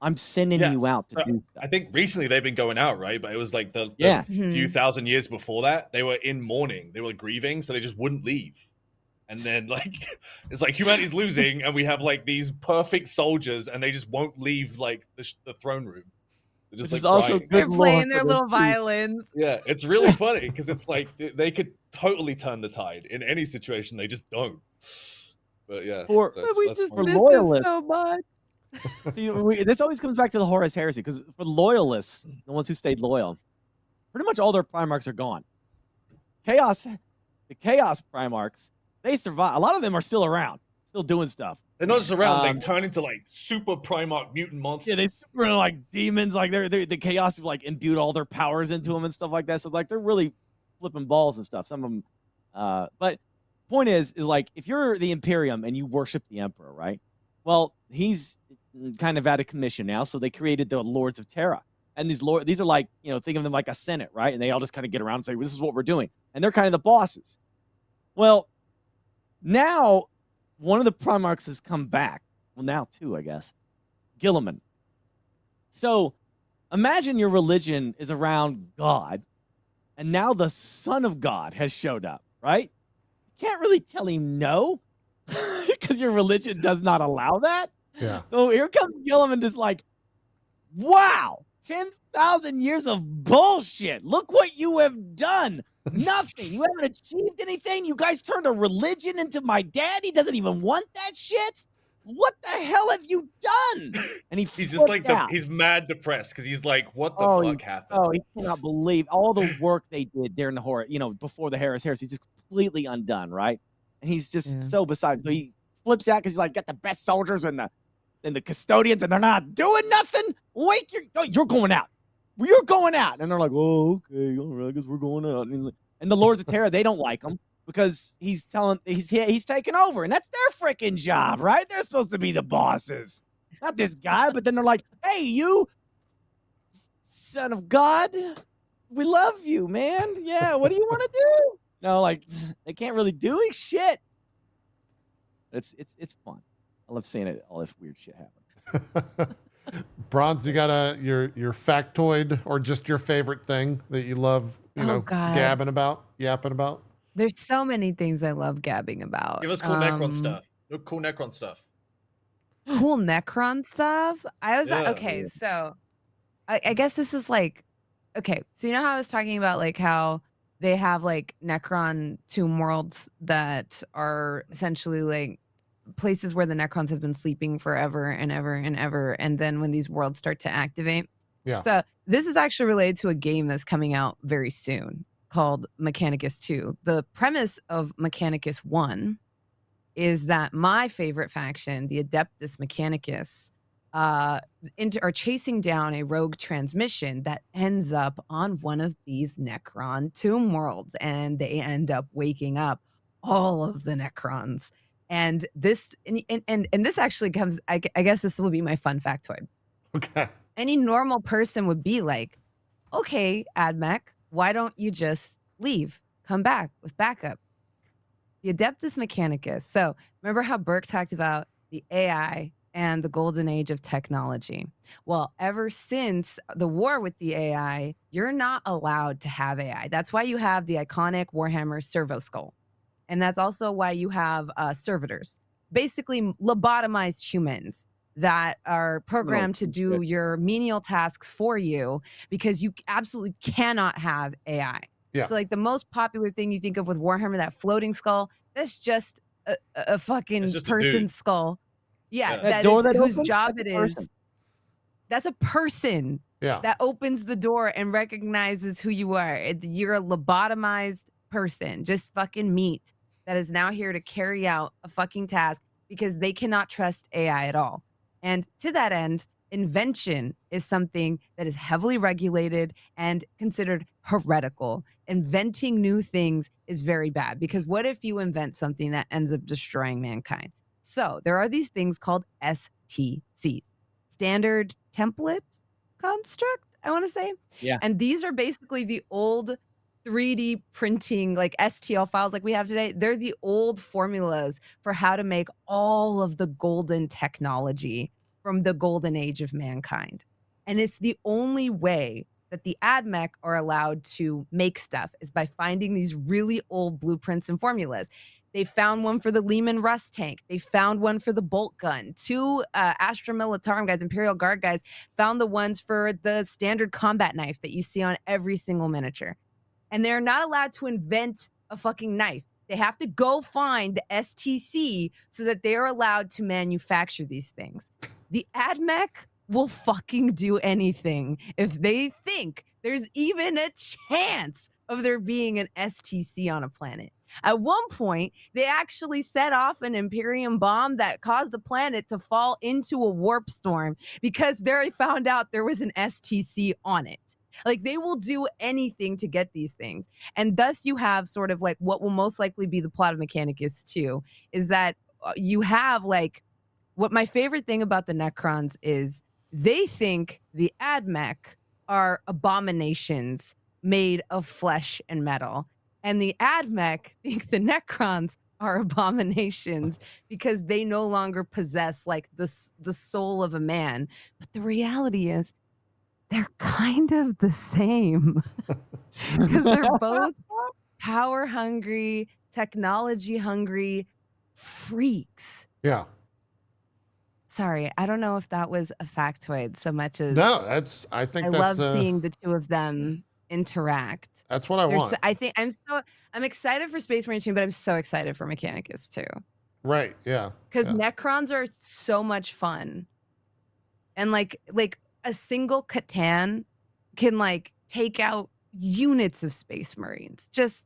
I'm sending you out to do stuff." I think recently they've been going out, right? But it was like the few thousand years before that, they were in mourning. They were grieving, so they just wouldn't leave. And then like it's like humanity's losing, and we have like these perfect soldiers, and they just won't leave like the throne room. They're just this like is also they're playing their little violins. Yeah, it's really funny because it's like they could totally turn the tide in any situation. They just don't. But yeah, we just for miss loyalists so much. See, this always comes back to the Horus Heresy because for loyalists, the ones who stayed loyal, pretty much all their Primarchs are gone. The Chaos Primarchs, they survive. A lot of them are still around, still doing stuff. They're not just around; they turn into like super Primarch mutant monsters. Yeah, they super like demons. Like they're the Chaos have like imbued all their powers into them and stuff like that. So like they're really flipping balls and stuff. Some of them, but point is like if you're the Imperium and you worship the Emperor, right? Well, he's kind of out of commission now, so they created the Lords of Terra. And these are like, think of them like a Senate, right? And they all just kind of get around and say, well, this is what we're doing. And they're kind of the bosses. Well, now one of the Primarchs has come back. Well, now two, I guess. Gilliman. So imagine your religion is around God, and now the Son of God has showed up, right? You can't really tell him no, because your religion does not allow that. Yeah. So here comes Gilliman, just like, wow, 10,000 years of bullshit. Look what you have done. Nothing. You haven't achieved anything. You guys turned a religion into my dad. He doesn't even want that shit. What the hell have you done? And he's just like he's mad depressed because he's like, what the fuck happened? Oh, he cannot believe all the work they did during the horror, before the Horus Heresy. He's just completely undone, right? And he's just so beside him. So he flips out because he's like, got the best soldiers and the Custodians, and they're not doing nothing. Wake you're going out. You're going out. And they're like, oh, okay, all right, I guess we're going out. And he's like, and the Lords of Terra, they don't like him because he's taking over, and that's their freaking job, right? They're supposed to be the bosses, not this guy. But then they're like, hey, you son of God, we love you, man. Yeah, what do you want to do? No, like they can't really do shit. It's fun. I love seeing all this weird shit happen. Bronze, you got your factoid or just your favorite thing that you love, God. yapping about? There's so many things I love gabbing about. Give us cool Necron stuff. Cool Necron stuff. Cool Necron stuff. Yeah. Okay, so I guess this is like, okay, so you know how I was talking about like how they have like Necron tomb worlds that are essentially like places where the Necrons have been sleeping forever and ever and ever, and then when these worlds start to activate. Yeah. So this is actually related to a game that's coming out very soon called Mechanicus 2. The premise of Mechanicus 1 is that my favorite faction, the Adeptus Mechanicus, are chasing down a rogue transmission that ends up on one of these Necron tomb worlds, and they end up waking up all of the Necrons. And this and this actually comes, I guess this will be my fun factoid. Okay. Any normal person would be like, okay, AdMech, why don't you just leave? Come back with backup. The Adeptus Mechanicus. So remember how Burke talked about the AI and the golden age of technology? Well, ever since the war with the AI, you're not allowed to have AI. That's why you have the iconic Warhammer Servo Skull. And that's also why you have servitors, basically lobotomized humans that are programmed to do your menial tasks for you, because you absolutely cannot have AI. Yeah. So like the most popular thing you think of with Warhammer, that floating skull, that's just a fucking It's just a person's dude. skull. Yeah, Yeah. That door that whose opens, job that's it a is. person. That's a person Yeah. that opens the door and recognizes who you are. You're a lobotomized person, just fucking meat that is now here to carry out a fucking task because they cannot trust AI at all. And to that end, invention is something that is heavily regulated and considered heretical. Inventing new things is very bad, because what if you invent something that ends up destroying mankind? So there are these things called STCs, standard template construct, I want to say. Yeah. And these are basically the old 3D printing, like STL files like we have today. They're the old formulas for how to make all of the golden technology from the golden age of mankind. And it's the only way that the AdMech are allowed to make stuff is by finding these really old blueprints and formulas. They found one for the Lehman Russ tank. They found one for the bolt gun. Two Astra Militarum guys, Imperial Guard guys, found the ones for the standard combat knife that you see on every single miniature. And they're not allowed to invent a fucking knife. They have to go find the STC so that they're allowed to manufacture these things. The AdMech will fucking do anything if they think there's even a chance of there being an STC on a planet. At one point, they actually set off an Imperium bomb that caused the planet to fall into a warp storm because they found out there was an STC on it. Like, they will do anything to get these things. And thus you have sort of like what will most likely be the plot of Mechanicus 2 is that you have like, what my favorite thing about the Necrons is they think the AdMech are abominations made of flesh and metal. And the AdMech think the Necrons are abominations because they no longer possess like the soul of a man. But the reality is they're kind of the same because they're both power hungry, technology hungry freaks. Yeah. Sorry, I don't know if that was a factoid so much as No, I love seeing the two of them interact. That's what I want. I think I'm excited for Space Marine 2, but I'm so excited for Mechanicus 2. Right, yeah. Because yeah. Necrons are so much fun. And like a single Catan can like take out units of Space Marines. Just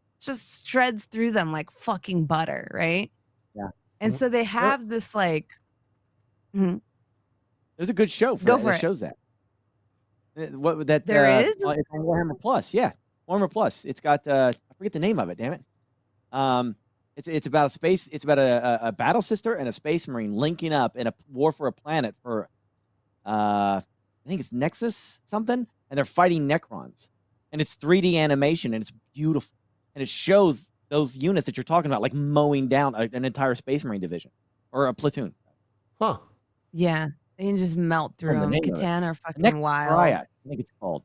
shreds through them like fucking butter, right? Yeah. And so they have this like There's a good show for Go that. for That it. shows that. What that There is? It's on Warhammer Plus. Yeah, Warhammer Plus. It's got I forget the name of it. Damn it. It's about space. It's about a battle sister and a space marine linking up in a war for a planet for I think it's Nexus something, and they're fighting Necrons, and it's 3D animation and it's beautiful, and it shows those units that you're talking about like mowing down an entire space marine division. or a platoon. Huh. Yeah, they can just melt through the them. name of it. Catan are The fucking next wild. Triad, I think it's called.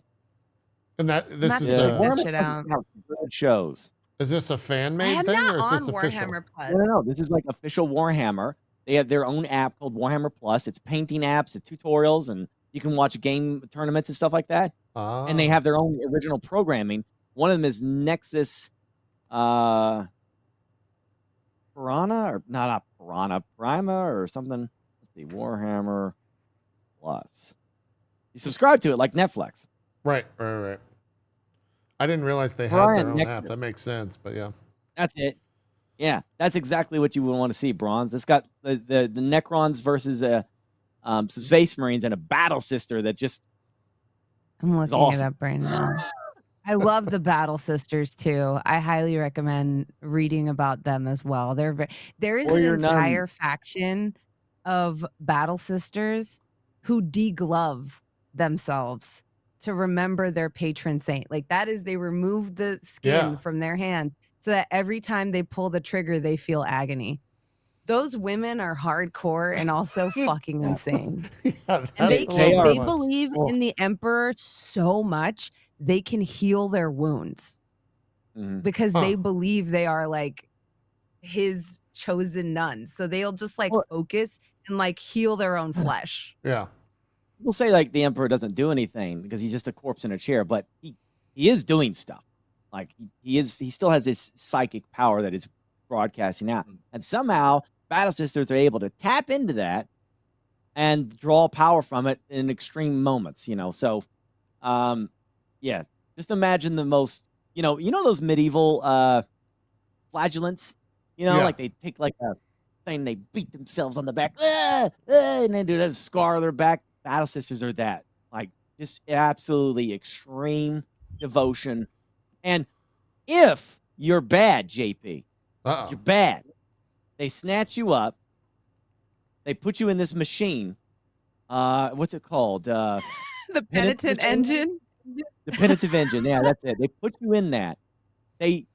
And I'm this have is to check that Warhammer shit Plus out. has some good shows. is this a fan I made am thing not or is on this official? Warhammer Plus. No. This is like official Warhammer. They have their own app called Warhammer Plus. It's painting apps, it's tutorials, and you can watch game tournaments and stuff like that. And they have their own original programming. One of them is Nexus Piranha, or not Piranha, Prima or something. Let's see, Warhammer Plus. You subscribe to it like Netflix. Right. I didn't realize they had Brian their own next app. to- That makes sense, but yeah. That's it. Yeah, that's exactly what you would want to see, Bronze. It's got the Necrons versus some Space Marines and a Battle Sister that just I'm looking awesome. it up right now. I love the Battle Sisters too. I highly recommend reading about them as well. There is Warrior an Nun. entire faction of Battle Sisters who deglove themselves to remember their patron saint. Like that is, they remove the skin Yeah. from their hand so that every time they pull the trigger, they feel agony. Those women are hardcore and also fucking insane. Yeah, And that's they a they little are- they much. believe Oh. in the emperor so much they can heal their wounds because they Huh. believe they are like his chosen nuns. So they'll just like Well- focus and like heal their own flesh. Yeah. People say like the Emperor doesn't do anything because he's just a corpse in a chair, but he is doing stuff. Like he still has this psychic power that is broadcasting out, and somehow Battle Sisters are able to tap into that and draw power from it in extreme moments. So yeah, just imagine the most you know those medieval flagellants. Yeah. Like they take like a thing, they beat themselves on the back, and they do that, scar their back. Battle Sisters are that, like, just absolutely extreme devotion. And if you're bad, JP, Uh-oh. if you're bad, they snatch you up, they put you in this machine. What's it called? The penitent machine? engine. The penitent engine. Yeah, that's it. They put you in that. They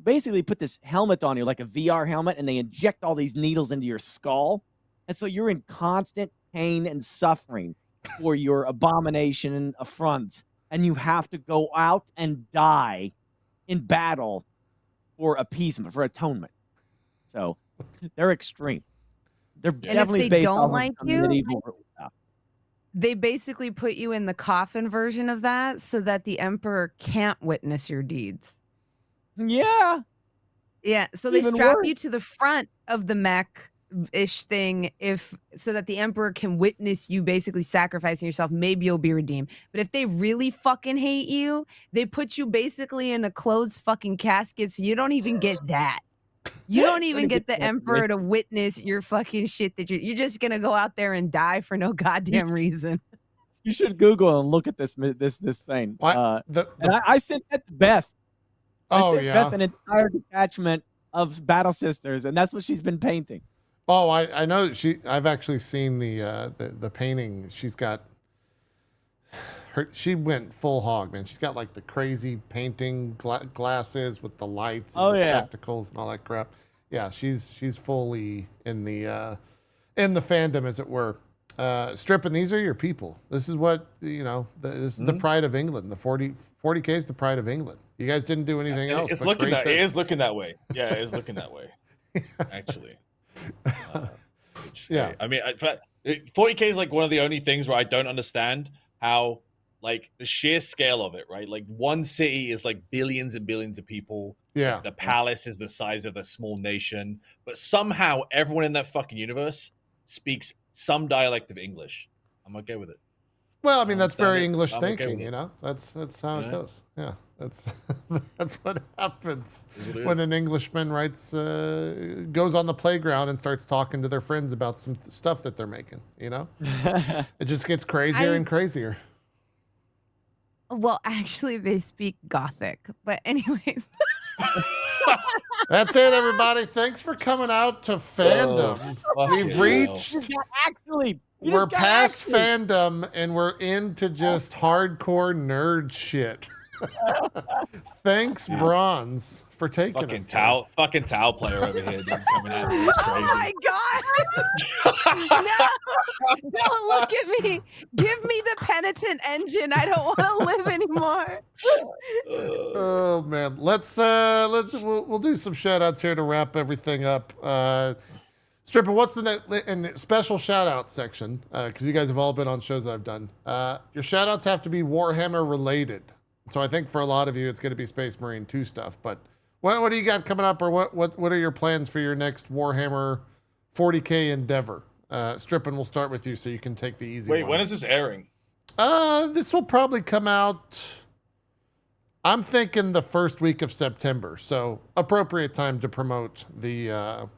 basically put this helmet on you, like a VR helmet, and they inject all these needles into your skull. And so you're in constant pain and suffering for your abomination and affronts. And you have to go out and die in battle for appeasement, for atonement. So they're extreme. They're definitely they based don't off like of you, medieval stuff. They basically put you in the coffin version of that so that the emperor can't witness your deeds. Yeah. Yeah, so they Even strap worse. you to the front of the mech-ish thing so that the emperor can witness you basically sacrificing yourself. Maybe you'll be redeemed. But if they really fucking hate you, they put you basically in a closed fucking casket, so you don't even get that. You don't even get the emperor to witness your fucking shit that you're just gonna go out there and die for no goddamn reason. You should Google and look at this thing. What? And I sent that to Beth. I Oh, sent yeah. Beth an entire detachment of Battle Sisters, and that's what she's been painting. Oh, I know I've actually seen the painting. She's got she went full hog, man. She's got like the crazy painting glasses with the lights and the spectacles and all that crap. Yeah, she's fully in the fandom, as it were. Strippin, these are your people. This is what this is the pride of England. The 40K is the pride of England. You guys didn't do anything else. It's but looking create that. It this. is looking that way. Yeah, it is looking that way. Actually. Yeah. I mean, 40K is like one of the only things where I don't understand how, like, the sheer scale of it, right? Like, one city is like billions and billions of people. Yeah. Like, the palace is the size of a small nation, but somehow everyone in that fucking universe speaks some dialect of English. I'm okay with it. Well, I mean, that's very it. English I'm okay thinking, with it. you know. That's how it Yeah. goes. Yeah, that's what happens Is what it when is. an Englishman goes on the playground and starts talking to their friends about some stuff that they're making. You know, it just gets crazier and crazier. Well, actually, they speak Gothic. But anyways. That's it, everybody. Thanks for coming out to Fandom. We've reached. We're past Fandom and we're into just hardcore nerd shit. Thanks, Bronze, for taking Fucking us. fucking towel player over here, dude, coming at me. It's Oh crazy. my god! No, don't look at me. Give me the penitent engine. I don't want to live anymore. Oh man, we'll do some shout outs here to wrap everything up. Strippin, what's the next and special shout out section? Because you guys have all been on shows that I've done. Your shout outs have to be Warhammer related. So I think for a lot of you, it's going to be Space Marine 2 stuff. But what do you got coming up, or what are your plans for your next Warhammer 40K endeavor? Strippin, we'll start with you so you can take the easy one. Wait, when is this airing? This will probably come out, I'm thinking the first week of September. So appropriate time to promote the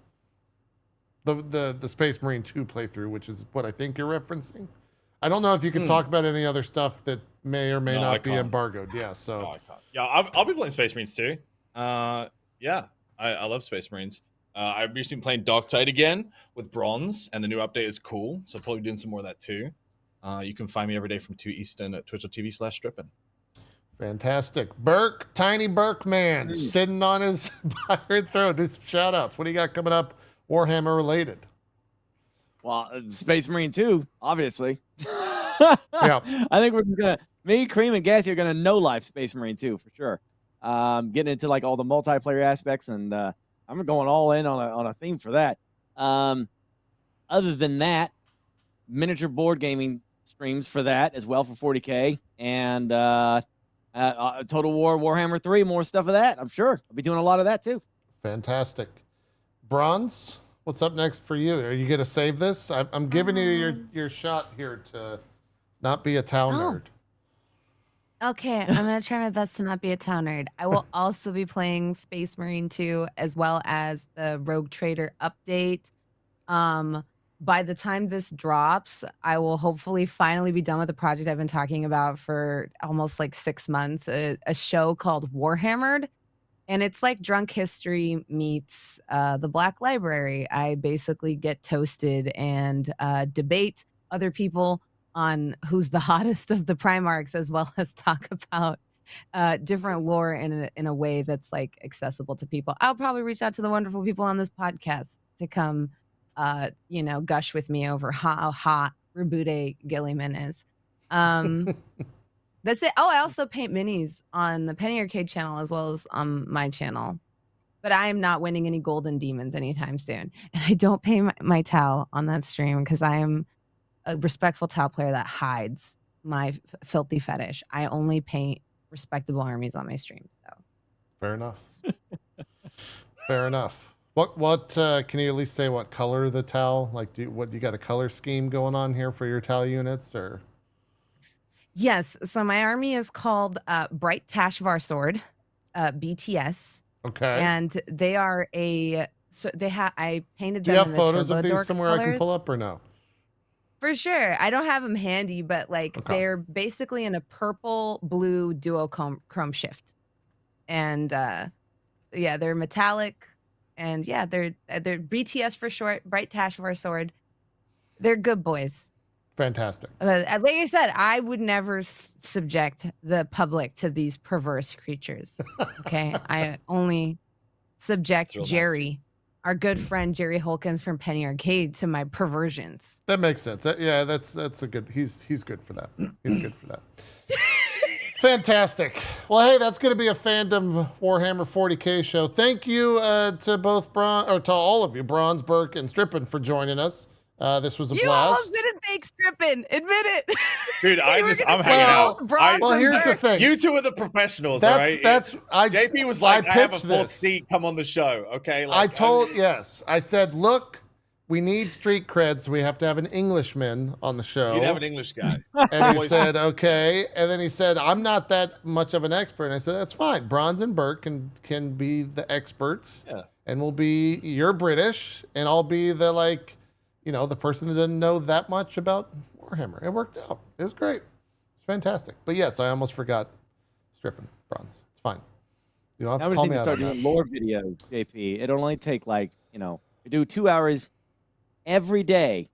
Space Marine 2 playthrough, which is what I think you're referencing. I don't know if you can talk about any other stuff that may or may not be embargoed. Yeah, so. No, I can't. Yeah, I'll be playing Space Marines too. Yeah, I love Space Marines. I've recently been playing Darktide again with Bronze, and the new update is cool. So probably doing some more of that too. You can find me every day from 2 Eastern at twitch.tv/Strippin. Fantastic. Burke, Tiny Burke man, sitting on his pirate throne. Do some shout outs. What do you got coming up Warhammer related? Well, Space Marine 2, obviously. Yeah. I think we're going to, me, Cream, and Gassy are going to no-life Space Marine 2 for sure. Getting into like all the multiplayer aspects, and I'm going all in on a theme for that. Other than that, miniature board gaming streams for that as well for 40K, and Total War Warhammer 3, more stuff of that. I'm sure I'll be doing a lot of that too. Fantastic. Bronze, what's up next for you? Are you going to save this? I'm giving you your shot here to not be a towel nerd. Okay, I'm going to try my best to not be a town nerd. I will also be playing Space Marine 2 as well as the Rogue Trader update. By the time this drops, I will hopefully finally be done with the project I've been talking about for almost like 6 months, a show called Warhammered. And it's like Drunk History meets the Black Library. I basically get toasted and debate other people on who's the hottest of the Primarchs, as well as talk about different lore in a way that's like accessible to people. I'll probably reach out to the wonderful people on this podcast to come, gush with me over how hot Rebude Gilliman is. That's it. Oh, I also paint minis on the Penny Arcade channel as well as on my channel. But I am not winning any golden demons anytime soon. And I don't pay my Tau on that stream because I am a respectful Tau player that hides my filthy fetish. I only paint respectable armies on my stream. So fair enough. Fair enough. What can you at least say what color the Tau? Like, you got a color scheme going on here for your Tau units, or? Yes. So my army is called Bright Tashvar Sword, BTS. Okay. And they are I painted them. Do you have in the photos of these Turbodork somewhere colors. I can pull up or no? For sure. I don't have them handy, but like they're basically in a purple blue duochrome shift. And they're metallic, and they're BTS for short, Bright Tashvar Sword. They're good boys. Fantastic. Like I said, I would never subject the public to these perverse creatures. Okay. I only subject Jerry, our good friend Jerry Holkins from Penny Arcade, to my perversions. That makes sense. That's a good. He's good for that. He's good for that. Fantastic. Well, hey, that's going to be a Fandom Warhammer 40K show. Thank you to to all of you, Bronze, Burke, and Strippin, for joining us. This was a blast. You almost didn't thank Strippin. Admit it. Dude, I'm hanging out. Well, here's the thing. You two are the professionals, all right? JP was like, I have a fourth seat, come on the show, okay? Like, I said, look, we need street cred, so we have to have an Englishman on the show. You'd have an English guy. And he said, okay. And then he said, I'm not that much of an expert. And I said, that's fine. Bronze and Burke can be the experts. Yeah. And you're British, and I'll be the the person that doesn't know that much about Warhammer. It worked out. It was great. It's fantastic. But yes, I almost forgot Strippin, Bronze. It's fine. You don't have to call me out on that. Start doing lore videos, JP. It'll only take we do 2 hours every day,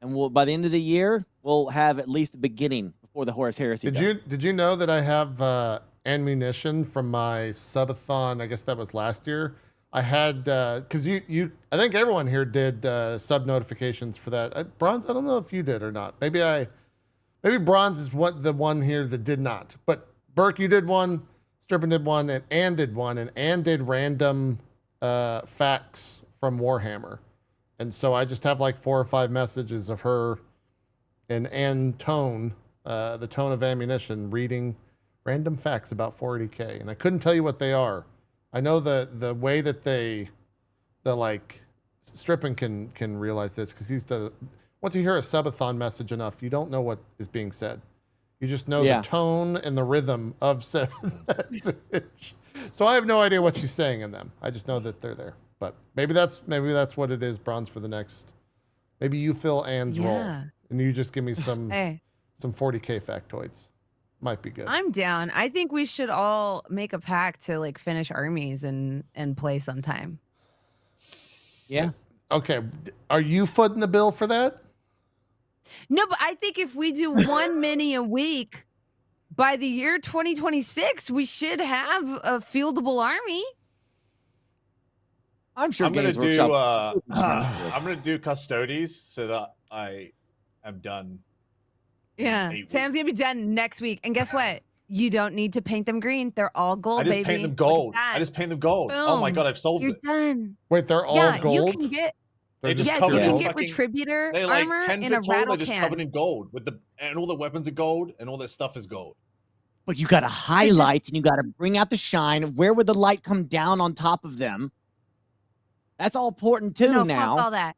and by the end of the year, we'll have at least a beginning before the Horus Heresy. Did you know that I have ammunition from my subathon. I guess that was last year. I had because I think everyone here did sub notifications for that. Bronze, I don't know if you did or not. Maybe Bronze is the one here that did not. But Burke, you did one. Strippin did one, and Ann did one, and Ann did random facts from Warhammer. And so I just have like 4 or 5 messages of her in Ann tone, the tone of ammunition, reading random facts about 40K. And I couldn't tell you what they are. I know the way that the Strippin can realize this because once you hear a subathon message enough, you don't know what is being said. You just know the tone and the rhythm of said message. So I have no idea what she's saying in them. I just know that they're there. But maybe that's what it is, Bronze, for the next. Maybe you fill Ann's role and you just give me some 40K factoids. Might be good. I'm down. I think we should all make a pact to like finish armies and play sometime. Yeah. Okay. Are you footing the bill for that? No, but I think if we do 1 mini a week, by the year 2026, we should have a fieldable army. I'm sure I'm gonna Games do. Workshop. I'm gonna do custodies so that I am done. Yeah, Sam's gonna be done next week, and guess what? You don't need to paint them green. They're all gold, I just baby. paint them gold. I just paint them gold. Boom. Oh my god, I've solved You're it. done. Wait, they're all gold? You can get. They're just Yes, covered you in can get fucking- Retributor They're like armor 10 in a foot tall. rattle They're just can. covered in gold and all the weapons are gold and all their stuff is gold. But you got to highlight and you got to bring out the shine. Where would the light come down on top of them? That's all important too No, now. fuck all that.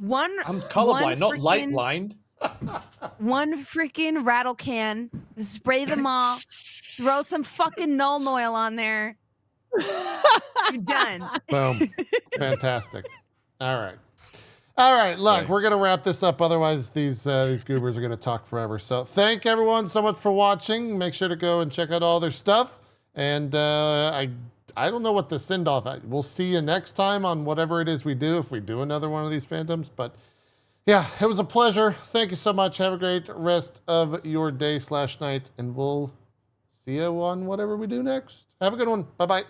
I'm colorblind, not light blind. One freaking rattle can, spray them all, throw some fucking null oil on there. You're done. Boom. Fantastic. All right, look, we're going to wrap this up. Otherwise, these goobers are going to talk forever. So thank everyone so much for watching. Make sure to go and check out all their stuff. And I don't know what the send-off. We'll see you next time on whatever it is we do, if we do another one of these Fandoms. But yeah, it was a pleasure. Thank you so much. Have a great rest of your day/night. And we'll see you on whatever we do next. Have a good one. Bye-bye.